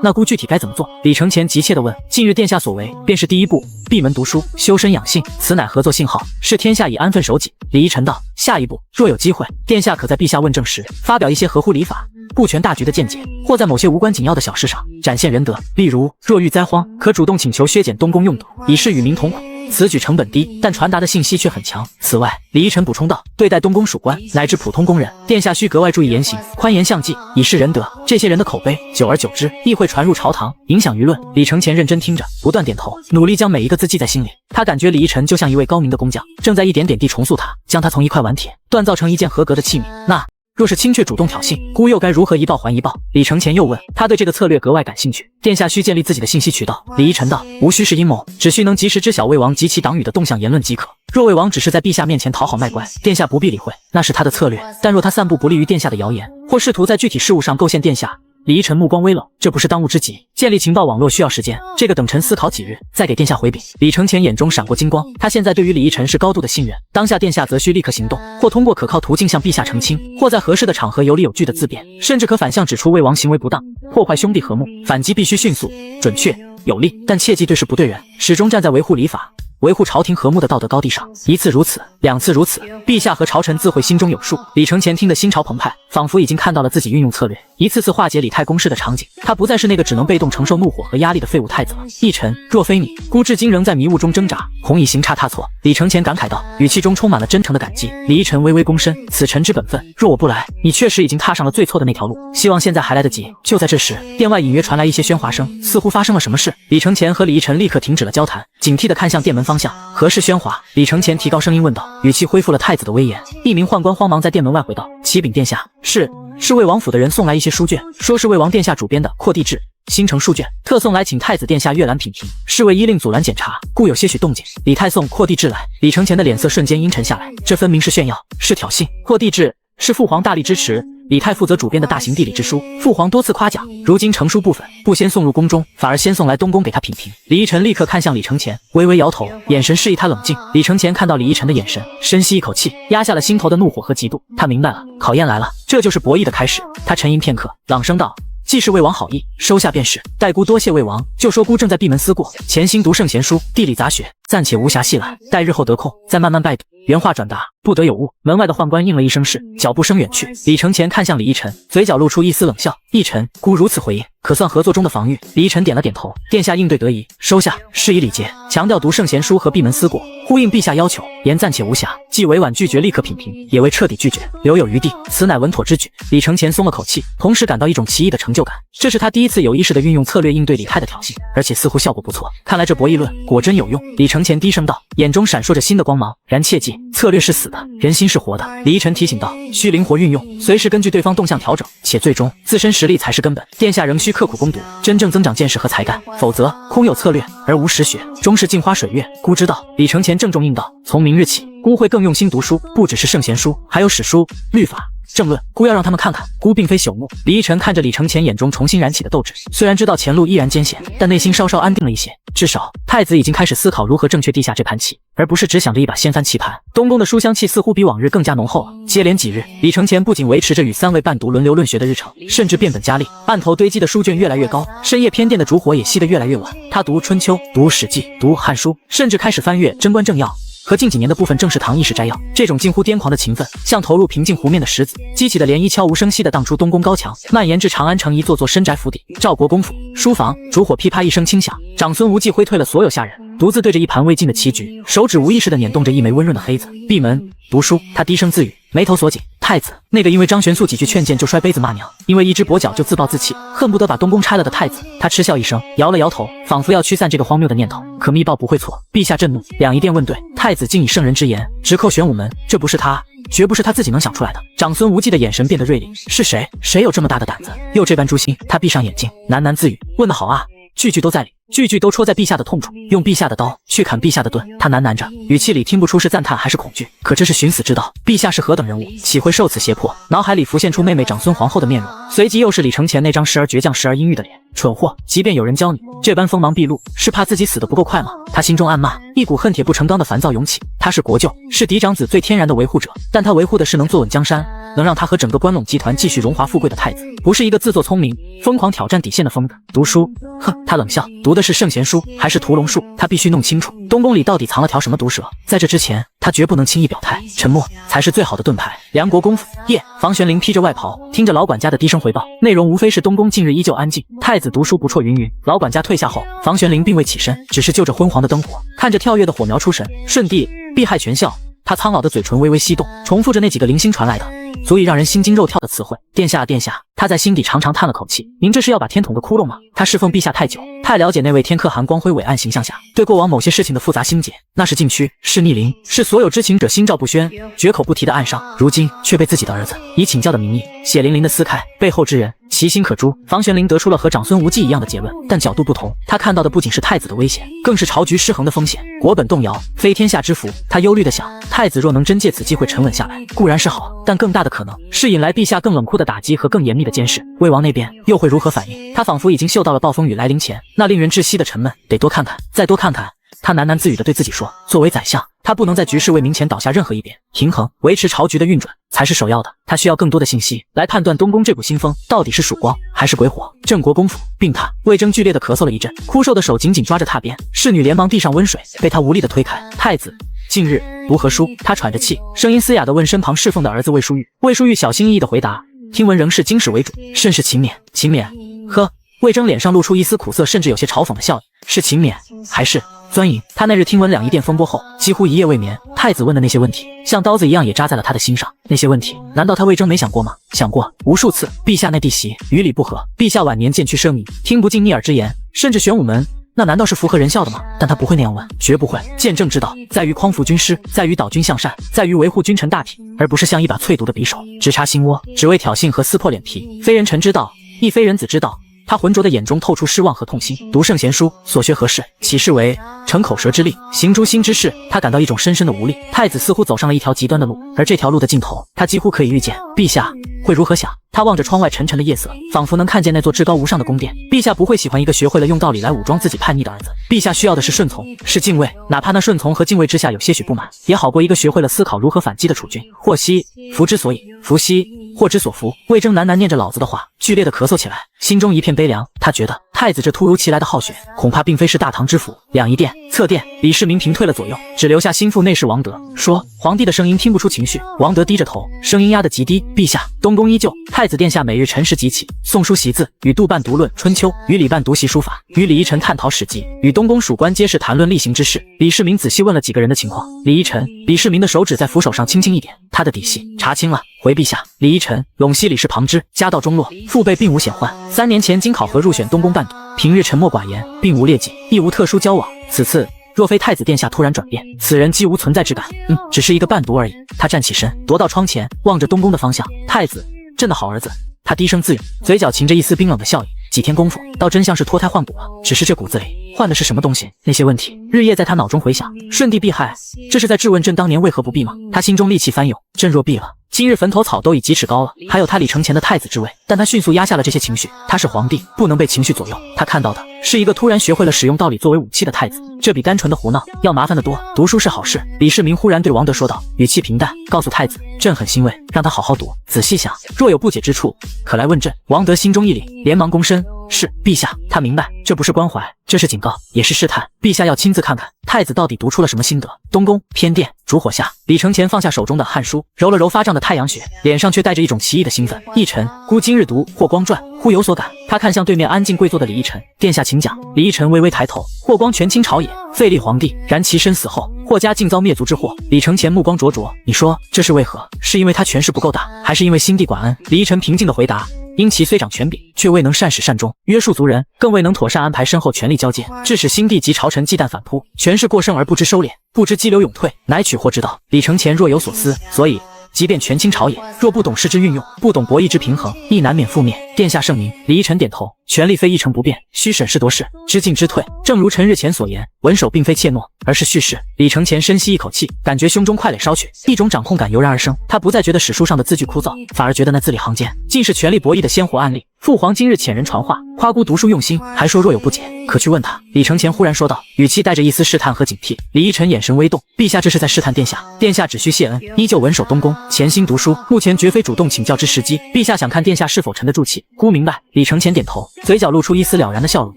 那姑具体该怎么做？李承乾急切地问。近日殿下所为便是第一步，闭门读书，修身养性，此乃合作信号，是天下已安分守己。李依晨道。下一步，若有机会，殿下可在陛下问政时发表一些合乎礼法、顾全大局的见解，或在某些无关紧要的小事上展现仁德。例如，若遇灾荒，可主动请求削减东宫用度，以示与民同苦。此举成本低，但传达的信息却很强。此外，李依晨补充道，对待东宫属官乃至普通工人，殿下需格外注意言行，宽严相济，以示仁德。这些人的口碑，久而久之亦会传入朝堂，影响舆论。李承乾认真听着，不断点头，努力将每一个字记在心里。他感觉李依晨就像一位高明的工匠，正在一点点地重塑他，将他从一块顽铁锻造成一件合格的器皿。那若是卿却主动挑衅，孤又该如何一报还一报？李承乾又问。他对这个策略格外感兴趣。殿下需建立自己的信息渠道。李依晨道，无需是阴谋，只需能及时知晓魏王及其党羽的动向言论即可。若魏王只是在陛下面前讨好卖乖，殿下不必理会，那是他的策略。但若他散布不利于殿下的谣言，或试图在具体事务上构陷殿下，李依晨目光微冷，这不是当务之急。建立情报网络需要时间，这个等臣思考几日，再给殿下回禀。李承乾眼中闪过金光，他现在对于李依晨是高度的信任，当下殿下则需立刻行动，或通过可靠途径向陛下澄清，或在合适的场合有理有据的自辩，甚至可反向指出魏王行为不当，破坏兄弟和睦。反击必须迅速、准确、有力，但切忌对事不对人，始终站在维护礼法、维护朝廷和睦的道德高地上。一次如此，两次如此，陛下和朝臣自会心中有数。李承乾听得心潮澎湃，仿佛已经看到了自己运用策略，一次次化解李泰公事的场景。他不再是那个只能被动承受怒火和压力的废物太子了。义臣，若非你，孤至今仍在迷雾中挣扎，恐已行差踏错。李承乾感慨道，语气中充满了真诚的感激。李依晨微微躬身，此臣之本分，若我不来，你确实已经踏上了最错的那条路，希望现在还来得及。就在这时，殿外隐约传来一些喧哗声，似乎发生了什么事。李承乾和李依晨立刻停止了交谈，警惕地看向殿门方向。何事喧哗？李承乾提高声音问道，语气恢复了太子的威严。一名宦官慌忙在殿门外回道，启禀殿下，是魏王府的人送来一些书卷，说是魏王殿下主编的扩地志新城书卷，特送来请太子殿下阅览品评，侍卫依令阻拦检查，故有些许动静。李太送扩地志来。李承乾的脸色瞬间阴沉下来，这分明是炫耀，是挑衅。扩地志是父皇大力支持李泰负责主编的大型地理之书，父皇多次夸奖，如今成书部分不先送入宫中，反而先送来东宫给他品评。李依晨立刻看向李承前，微微摇头，眼神示意他冷静。李承前看到李依晨的眼神，深吸一口气，压下了心头的怒火和嫉妒。他明白了，考验来了，这就是博弈的开始。他沉吟片刻，朗声道：“既是魏王好意，收下便是。待孤多谢魏王，就说孤正在闭门思过，潜心读圣贤书，地理杂学，暂且无暇细览。待日后得空，再慢慢拜读。”原话转达，不得有误。门外的宦官应了一声是，脚步声远去。李承前看向李依晨，嘴角露出一丝冷笑。依晨，孤如此回应，可算合作中的防御。李依晨点了点头，殿下应对得宜，收下，事以礼节。强调读圣贤书和闭门思过，呼应陛下要求，言暂且无暇，既委婉拒绝立刻品评，也未彻底拒绝，留有余地，此乃稳妥之举。李承前松了口气，同时感到一种奇异的成就感。这是他第一次有意识地运用策略应对李泰的挑衅，而且似乎效果不错。看来这博弈论果真有用。李承前低声道，眼中闪烁着新的光芒。然切记，策略是死的，人心是活的。李依晨提醒道，需灵活运用，随时根据对方动向调整，且最终自身实力才是根本。殿下仍需刻苦攻读，真正增长见识和才干，否则空有策略而无实学，终是镜花水月。孤知道。李承前郑重应道，从明日起，孤会更用心读书，不只是圣贤书，还有史书、律法、政论，孤要让他们看看，孤并非朽木。李依晨看着李承前眼中重新燃起的斗志，虽然知道前路依然艰险，但内心稍稍安定了一些。至少太子已经开始思考如何正确地下这盘棋，而不是只想着一把掀翻棋盘。东宫的书香气似乎比往日更加浓厚了。接连几日，李承前不仅维持着与3位伴读轮流论学的日程，甚至变本加厉，案头堆积的书卷越来越高，深夜偏殿的烛火也熄得越来越晚。他读春秋，读史记，读汉书，甚至开始翻阅贞观政要和近几年的部分正式唐议事摘要。这种近乎癫狂的勤奋，像投入平静湖面的石子，激起的涟漪悄无声息地荡出东宫高墙，蔓延至长安城一座座深宅府邸。赵国公府书房，烛火噼啪一声轻响，长孙无忌挥退了所有下人，独自对着一盘未尽的棋局，手指无意识地捻动着一枚温润的黑子。闭门读书，他低声自语，眉头锁紧。太子，那个因为张玄素几句劝谏就摔杯子骂娘，因为一只跛脚就自暴自弃，恨不得把东宫拆了的太子。他嗤笑一声，摇了摇头，仿佛要驱散这个荒谬的念头。可密报不会错，陛下震怒，两仪殿问对，太子竟以圣人之言直扣玄武门，这不是他，绝不是他自己能想出来的。长孙无忌的眼神变得锐利，是谁？谁有这么大的胆子，又这般诛心？他闭上眼睛，喃喃自语，问得好啊，句句都在理，句句都戳在陛下的痛处，用陛下的刀去砍陛下的盾。他喃喃着，语气里听不出是赞叹还是恐惧，可这是寻死之道，陛下是何等人物，岂会受此胁迫？脑海里浮现出妹妹长孙皇后的面容，随即又是李承前那张时而倔强时而阴郁的脸。蠢货，即便有人教你，这般锋芒毕露，是怕自己死得不够快吗？他心中暗骂，一股恨铁不成钢的烦躁涌起。他是国舅，是嫡长子最天然的维护者，但他维护的是能坐稳江山，能让他和整个关陇集团继续荣华富贵的太子，不是一个自作聪明、疯狂挑战底线的疯子。读书，哼，他冷笑，读的是圣贤书还是屠龙术？他必须弄清楚东宫里到底藏了条什么毒蛇。在这之前，他绝不能轻易表态，沉默才是最好的盾牌。梁国公府夜，房玄龄披着外袍，听着老管家的低声回报，内容无非是东宫近日依旧安静，太子读书不辍云云。老管家退下后，房玄龄并未起身，只是就着昏黄的灯火，看着跳跃的火苗出神。舜帝必害全效。他苍老的嘴唇微微翕动，重复着那几个零星传来的足以让人心惊肉跳的词汇。殿下，殿下。他在心底长长叹了口气，您这是要把天捅个窟窿吗？他侍奉陛下太久，太了解那位天可汗光辉伟岸形象下对过往某些事情的复杂心结，那是禁区，是逆鳞，是所有知情者心照不宣、绝口不提的暗伤，如今却被自己的儿子以请教的名义血淋淋的撕开，背后之人其心可诛。房玄龄得出了和长孙无忌一样的结论，但角度不同，他看到的不仅是太子的危险，更是朝局失衡的风险。国本动摇，非天下之福。他忧虑地想，太子若能真借此机会沉稳下来，固然是好，但更大的可能是引来陛下更冷酷的打击和更严密的监视。魏王那边又会如何反应？他仿佛已经嗅到了暴风雨来临前那令人窒息的沉闷，得多看看，再多看看。他喃喃自语地对自己说，作为宰相，他不能在局势未明前倒下任何一边，平衡维持朝局的运转才是首要的。他需要更多的信息来判断东宫这股新风到底是曙光还是鬼火。郑国公府病榻，魏征剧烈地咳嗽了一阵，枯瘦的手紧紧抓着榻边，侍女连忙递上温水，被他无力地推开。太子近日读何书？他喘着气，声音嘶哑地问身旁侍奉的儿子魏淑玉。魏淑玉小心翼翼地回答，听闻仍是经史为主，甚是勤勉。勤勉？呵。魏征脸上露出一丝苦涩，甚至有些嘲讽的笑意。是勤勉还是钻营？他那日听闻两仪殿风波后，几乎一夜未眠。太子问的那些问题，像刀子一样也扎在了他的心上。那些问题，难道他魏征没想过吗？想过无数次。陛下那弟媳与理不合，陛下晚年渐趋奢靡，听不进逆耳之言，甚至玄武门，那难道是符合人效的吗？但他不会那样问，绝不会。建政之道，在于匡扶军师，在于导军向善，在于维护君臣大体，而不是像一把淬毒的匕首，直插心窝，只为挑衅和撕破脸皮。非人臣之道，亦非人子之道。他浑浊的眼中透出失望和痛心。读圣贤书，所学何事？岂是为逞口舌之力，行诛心之事？他感到一种深深的无力。太子似乎走上了一条极端的路，而这条路的尽头，他几乎可以预见陛下会如何想。他望着窗外沉沉的夜色，仿佛能看见那座至高无上的宫殿。陛下不会喜欢一个学会了用道理来武装自己叛逆的儿子。陛下需要的是顺从，是敬畏，哪怕那顺从和敬畏之下有些许不满，也好过一个学会了思考如何反击的储君。祸兮福之所以，福兮祸之所伏。魏征喃喃念着老子的话，剧烈的咳嗽起来，心中一片悲凉。他觉得太子这突如其来的好选，恐怕并非是大唐之福。两仪殿、侧殿，李世民平退了左右，只留下心腹内侍王德，说：“皇帝的声音听不出情绪。”王德低着头，声音压得极低：“陛下，东宫依旧。太子殿下每日晨时即起，诵书习字，与杜伴读论春秋，与李伴读习书法，与李依晨探讨史记，与东宫属官皆是谈论例行之事。”李世民仔细问了几个人的情况。李依晨，李世民的手指在扶手上轻轻一点，他的底细查清了。回陛下，李依晨，陇西李氏旁支，家道中落，父辈并无显宦。3年前经考核入选东宫伴读，平日沉默寡言，并无劣迹，亦无特殊交往。此次若非太子殿下突然转变，此人几无存在之感。只是一个伴读而已。他站起身，踱到窗前，望着东宫的方向。太子，朕的好儿子。他低声自语，嘴角噙着一丝冰冷的笑意。几天功夫，倒真像是脱胎换骨了。只是这骨子里换的是什么东西？那些问题日夜在他脑中回响。顺帝避害，这是在质问朕当年为何不避吗？他心中戾气翻涌。朕若避了，今日坟头草都已几尺高了，还有他李承乾的太子之位。但他迅速压下了这些情绪。他是皇帝，不能被情绪左右。他看到的是一个突然学会了使用道理作为武器的太子，这比单纯的胡闹要麻烦得多。读书是好事。李世民忽然对王德说道，语气平淡，告诉太子，朕很欣慰，让他好好读，仔细想，若有不解之处，可来问朕。王德心中一凛，连忙躬身，是陛下。他明白，这不是关怀，这是警告，也是试探。陛下要亲自看看太子到底读出了什么心得。东宫偏殿烛火下，李承乾放下手中的汉书，揉了揉发胀的太阳穴，脸上却带着一种奇异的兴奋。奕晨，孤今日读《霍光传》，忽有所感。他看向对面安静跪坐的李依晨，殿下请讲。李依晨微微抬头，霍光权倾朝野，废立皇帝，然其身死后，霍家竟遭灭族之祸。李承乾目光灼灼，你说这是为何？是因为他权势不够大，还是因为新帝管恩？李依晨平静地回答，因其虽掌权柄，却未能善始善终，约束族人，更未能妥善安排身后权力交接，致使新帝及朝臣忌惮反扑，权势过剩而不知收敛，不知激流勇退，乃取祸之道。李承乾若有所思，所以即便权倾朝野，若不懂事之运用，不懂博弈之平衡，亦难免覆灭。殿下圣明。李依晨点头，权力非一成不变，需审时度势，知进知退。正如臣日前所言，文手并非怯懦，而是蓄势。李承乾深吸一口气，感觉胸中快垒烧去，一种掌控感油然而生。他不再觉得史书上的字句枯燥，反而觉得那字里行间尽是权力博弈的鲜活案例。父皇今日遣人传话，夸姑读书用心，还说若有不解，可去问他。李承乾忽然说道，语气带着一丝试探和警惕。李依晨眼神微动，陛下这是在试探殿下，殿下只需谢恩，依旧稳守东宫，潜心读书，目前绝非主动请教之时机。陛下想看殿下是否沉得住气。姑明白。李承乾点头，嘴角露出一丝了然的笑容。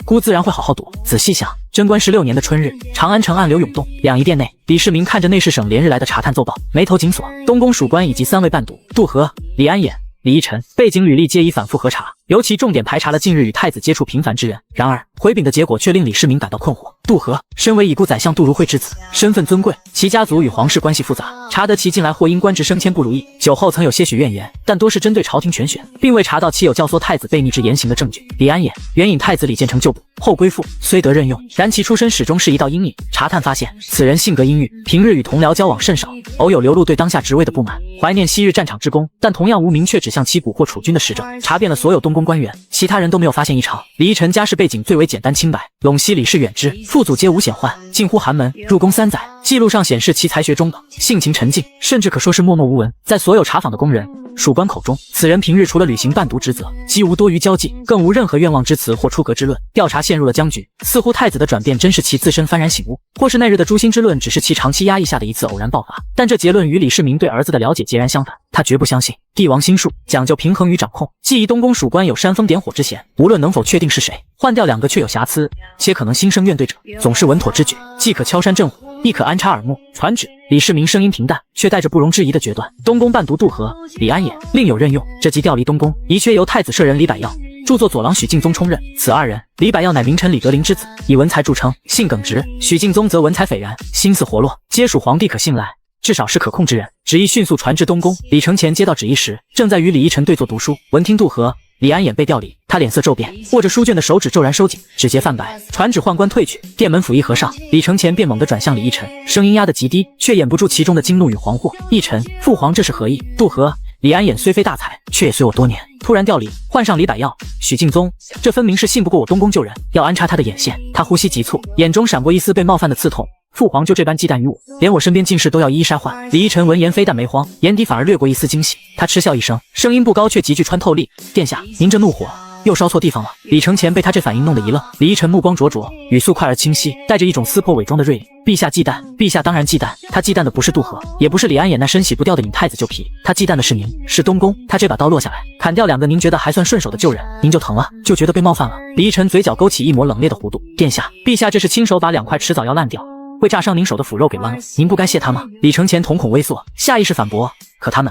姑自然会好好读，仔细想。贞观16年的春日，长安城暗流涌动，两仪殿内，李世民看着内侍省连日来的查探奏报，眉头紧锁。东宫属官以及3位伴读杜和、李安衍、李依晨背景履历皆已反复核查，尤其重点排查了近日与太子接触频繁之人。然而回禀的结果却令李世民感到困惑。杜和身为已故宰相杜如晦之子，身份尊贵，其家族与皇室关系复杂，查得其近来或因官职升迁不如意，酒后曾有些许怨言，但多是针对朝廷权选，并未查到其有教唆太子悖逆之言行的证据。李安衍原引太子李建成旧部，后归附，虽得任用，然其出身始终是一道阴影。查探发现，此人性格阴郁，平日与同僚交往甚少，偶有流露对当下职位的不满，怀念昔日战场之功，但同样无明确指向其蛊惑储君的实证。查遍了所有东宫官员，其他人都没有发现异常。李依晨家世背景最为简单清白，陇西李氏远支，父祖皆无显宦，近乎寒门，入宫3载。记录上显示其才学中等，性情沉静，甚至可说是默默无闻。在所有查访的宫人、属官口中，此人平日除了履行伴读职责，几无多余交际，更无任何愿望之词或出格之论。调查陷入了僵局，似乎太子的转变真是其自身幡然醒悟，或是那日的诛心之论只是其长期压抑下的一次偶然爆发。但这结论与李世民对儿子的了解截然相反，他绝不相信帝王心术讲究平衡与掌控，既疑东宫属官有煽风点火之嫌，无论能否确定是谁，换掉2个却有瑕疵且可能心生怨怼者，总是稳妥之举，既可敲山震虎，亦可安插耳目。传旨。李世民声音平淡，却带着不容置疑的决断。东宫伴读杜和、李安衍另有任用，这即调离东宫，遗缺由太子舍人李百药、著作左郎许敬宗充任。此2人，李百药乃名臣李德林之子，以文才著称，性耿直；许敬宗则文采斐然，心思活络，皆属皇帝可信赖，至少是可控之人。旨意迅速传至东宫。李承乾接到旨意时，正在与李依晨对坐读书。闻听杜和、李安衍被调离，他脸色骤变，握着书卷的手指骤然收紧，指节泛白。传旨宦官退去，殿门甫一合上，李承乾便猛地转向李依晨，声音压得极低，却掩不住其中的惊怒与惶惑。依晨，父皇这是何意？杜和、李安衍虽非大才，却也随我多年，突然调离，换上李百药、许敬宗，这分明是信不过我东宫旧人，要安插他的眼线。他呼吸急促，眼中闪过一丝被冒犯的刺痛。父皇就这般忌惮于我，连我身边进士都要一一筛换。李依晨闻言非但没慌，眼底反而掠过一丝惊喜。他嗤笑一声，声音不高却极具穿透力：“殿下，您这怒火又烧错地方了。”李承前被他这反应弄得一愣，李依晨目光灼灼，语速快而清晰，带着一种撕破伪装的锐利：“陛下忌惮，陛下当然忌惮。他忌惮的不是杜和，也不是李安野那深洗不掉的尹太子旧皮，他忌惮的是您，是东宫。他这把刀落下来，砍掉2个您觉得还算顺手的旧人，您就疼了，就觉得被冒犯了。”李依晨嘴角勾起一抹冷冽的弧度：“殿下，陛下这是亲手把2块迟早要烂掉，会炸伤您手的腐肉给剜了，您不该谢他吗？”李承前瞳孔微缩，下意识反驳：“可他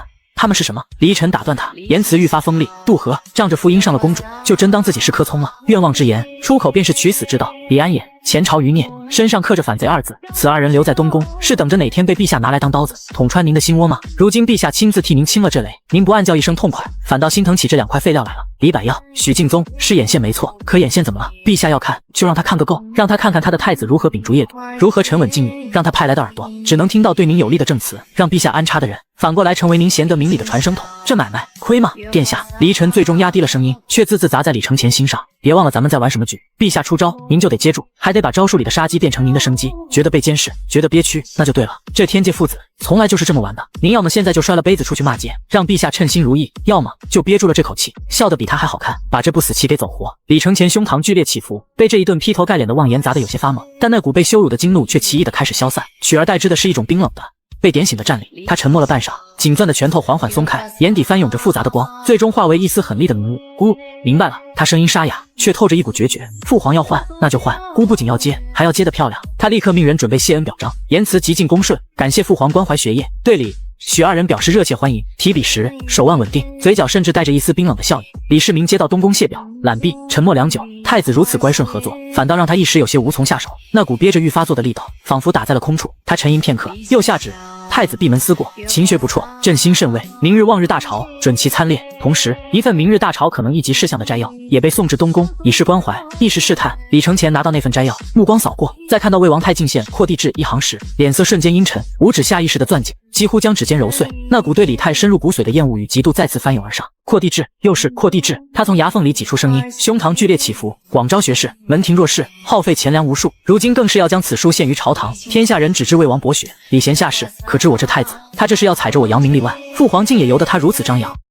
们是什么？”李依晨打断他，言辞愈发锋利：“杜和仗着父姻上了公主，就真当自己是棵葱了。愿望之言，出口便是取死之道。李安野前朝余孽，身上刻着反贼2字，此2人留在东宫，是等着哪天被陛下拿来当刀子捅穿您的心窝吗？如今陛下亲自替您清了这雷，您不暗叫一声痛快，反倒心疼起这2块废料来了。”李百药、许敬宗是眼线没错，可眼线怎么了？陛下要看，就让他看个够，让他看看他的太子如何秉烛夜读，如何沉稳静谧，让他派来的耳朵只能听到对您有利的证词，让陛下安插的人反过来成为您贤德明理的传声筒，这买卖亏吗？殿下，李依晨最终压低了声音，却字字砸在李承前心上：“别忘了咱们在玩什么局，陛下出招，您就得接住，还得把招数里的杀机变成您的生机。觉得被监视，觉得憋屈，那就对了。这天界父子从来就是这么玩的。您要么现在就摔了杯子出去骂街，让陛下称心如意，要么就憋住了这口气，笑得比他还好看，把这部死期给走活。”李承前胸膛剧烈起伏，被这一顿劈头盖脸的妄言砸得有些发懵，但那股被羞辱的惊怒却奇异的开始消散，取而代之的是一种冰冷的被点醒的战栗。他沉默了半晌，紧攥的拳头缓缓松开，眼底翻涌着复杂的光，最终化为一丝狠厉的明悟：“姑，明白了。”他声音沙哑，却透着一股决绝：“父皇要换，那就换。姑不仅要接，还要接得漂亮。”他立刻命人准备谢恩表彰，言辞极尽恭顺，感谢父皇关怀学业，对李许2人表示热切欢迎。提笔时手腕稳定，嘴角甚至带着一丝冰冷的笑意。李世民接到东宫谢表，揽臂沉默良久，太子如此乖顺合作，反倒让他一时有些无从下手，那股憋着愈发作的力道仿佛打在了空处。他沉吟片刻，又下旨：“太子闭门思过，勤学不辍，朕心甚慰。明日望日大朝，准其参列。”同时，一份明日大朝可能议及事项的摘要也被送至东宫，以示关怀，亦是试探。李承前拿到那份摘要，目光扫过，在看到魏王太进献扩地制一行时，脸色瞬间阴沉，五指下意识的攥紧，几乎将指尖揉碎。那股对李泰深入骨髓的厌恶与嫉妒再次翻涌而上。扩地制，又是扩地制！他从牙缝里挤出声音，胸膛剧烈起伏。广招学士，门庭若市，耗费钱粮无数，如今更是要将此书献于朝堂，天下人只知魏王博学，礼贤下士，可知我这太子，他这是要踩着我扬名立万。父皇竟也由得他如此张扬。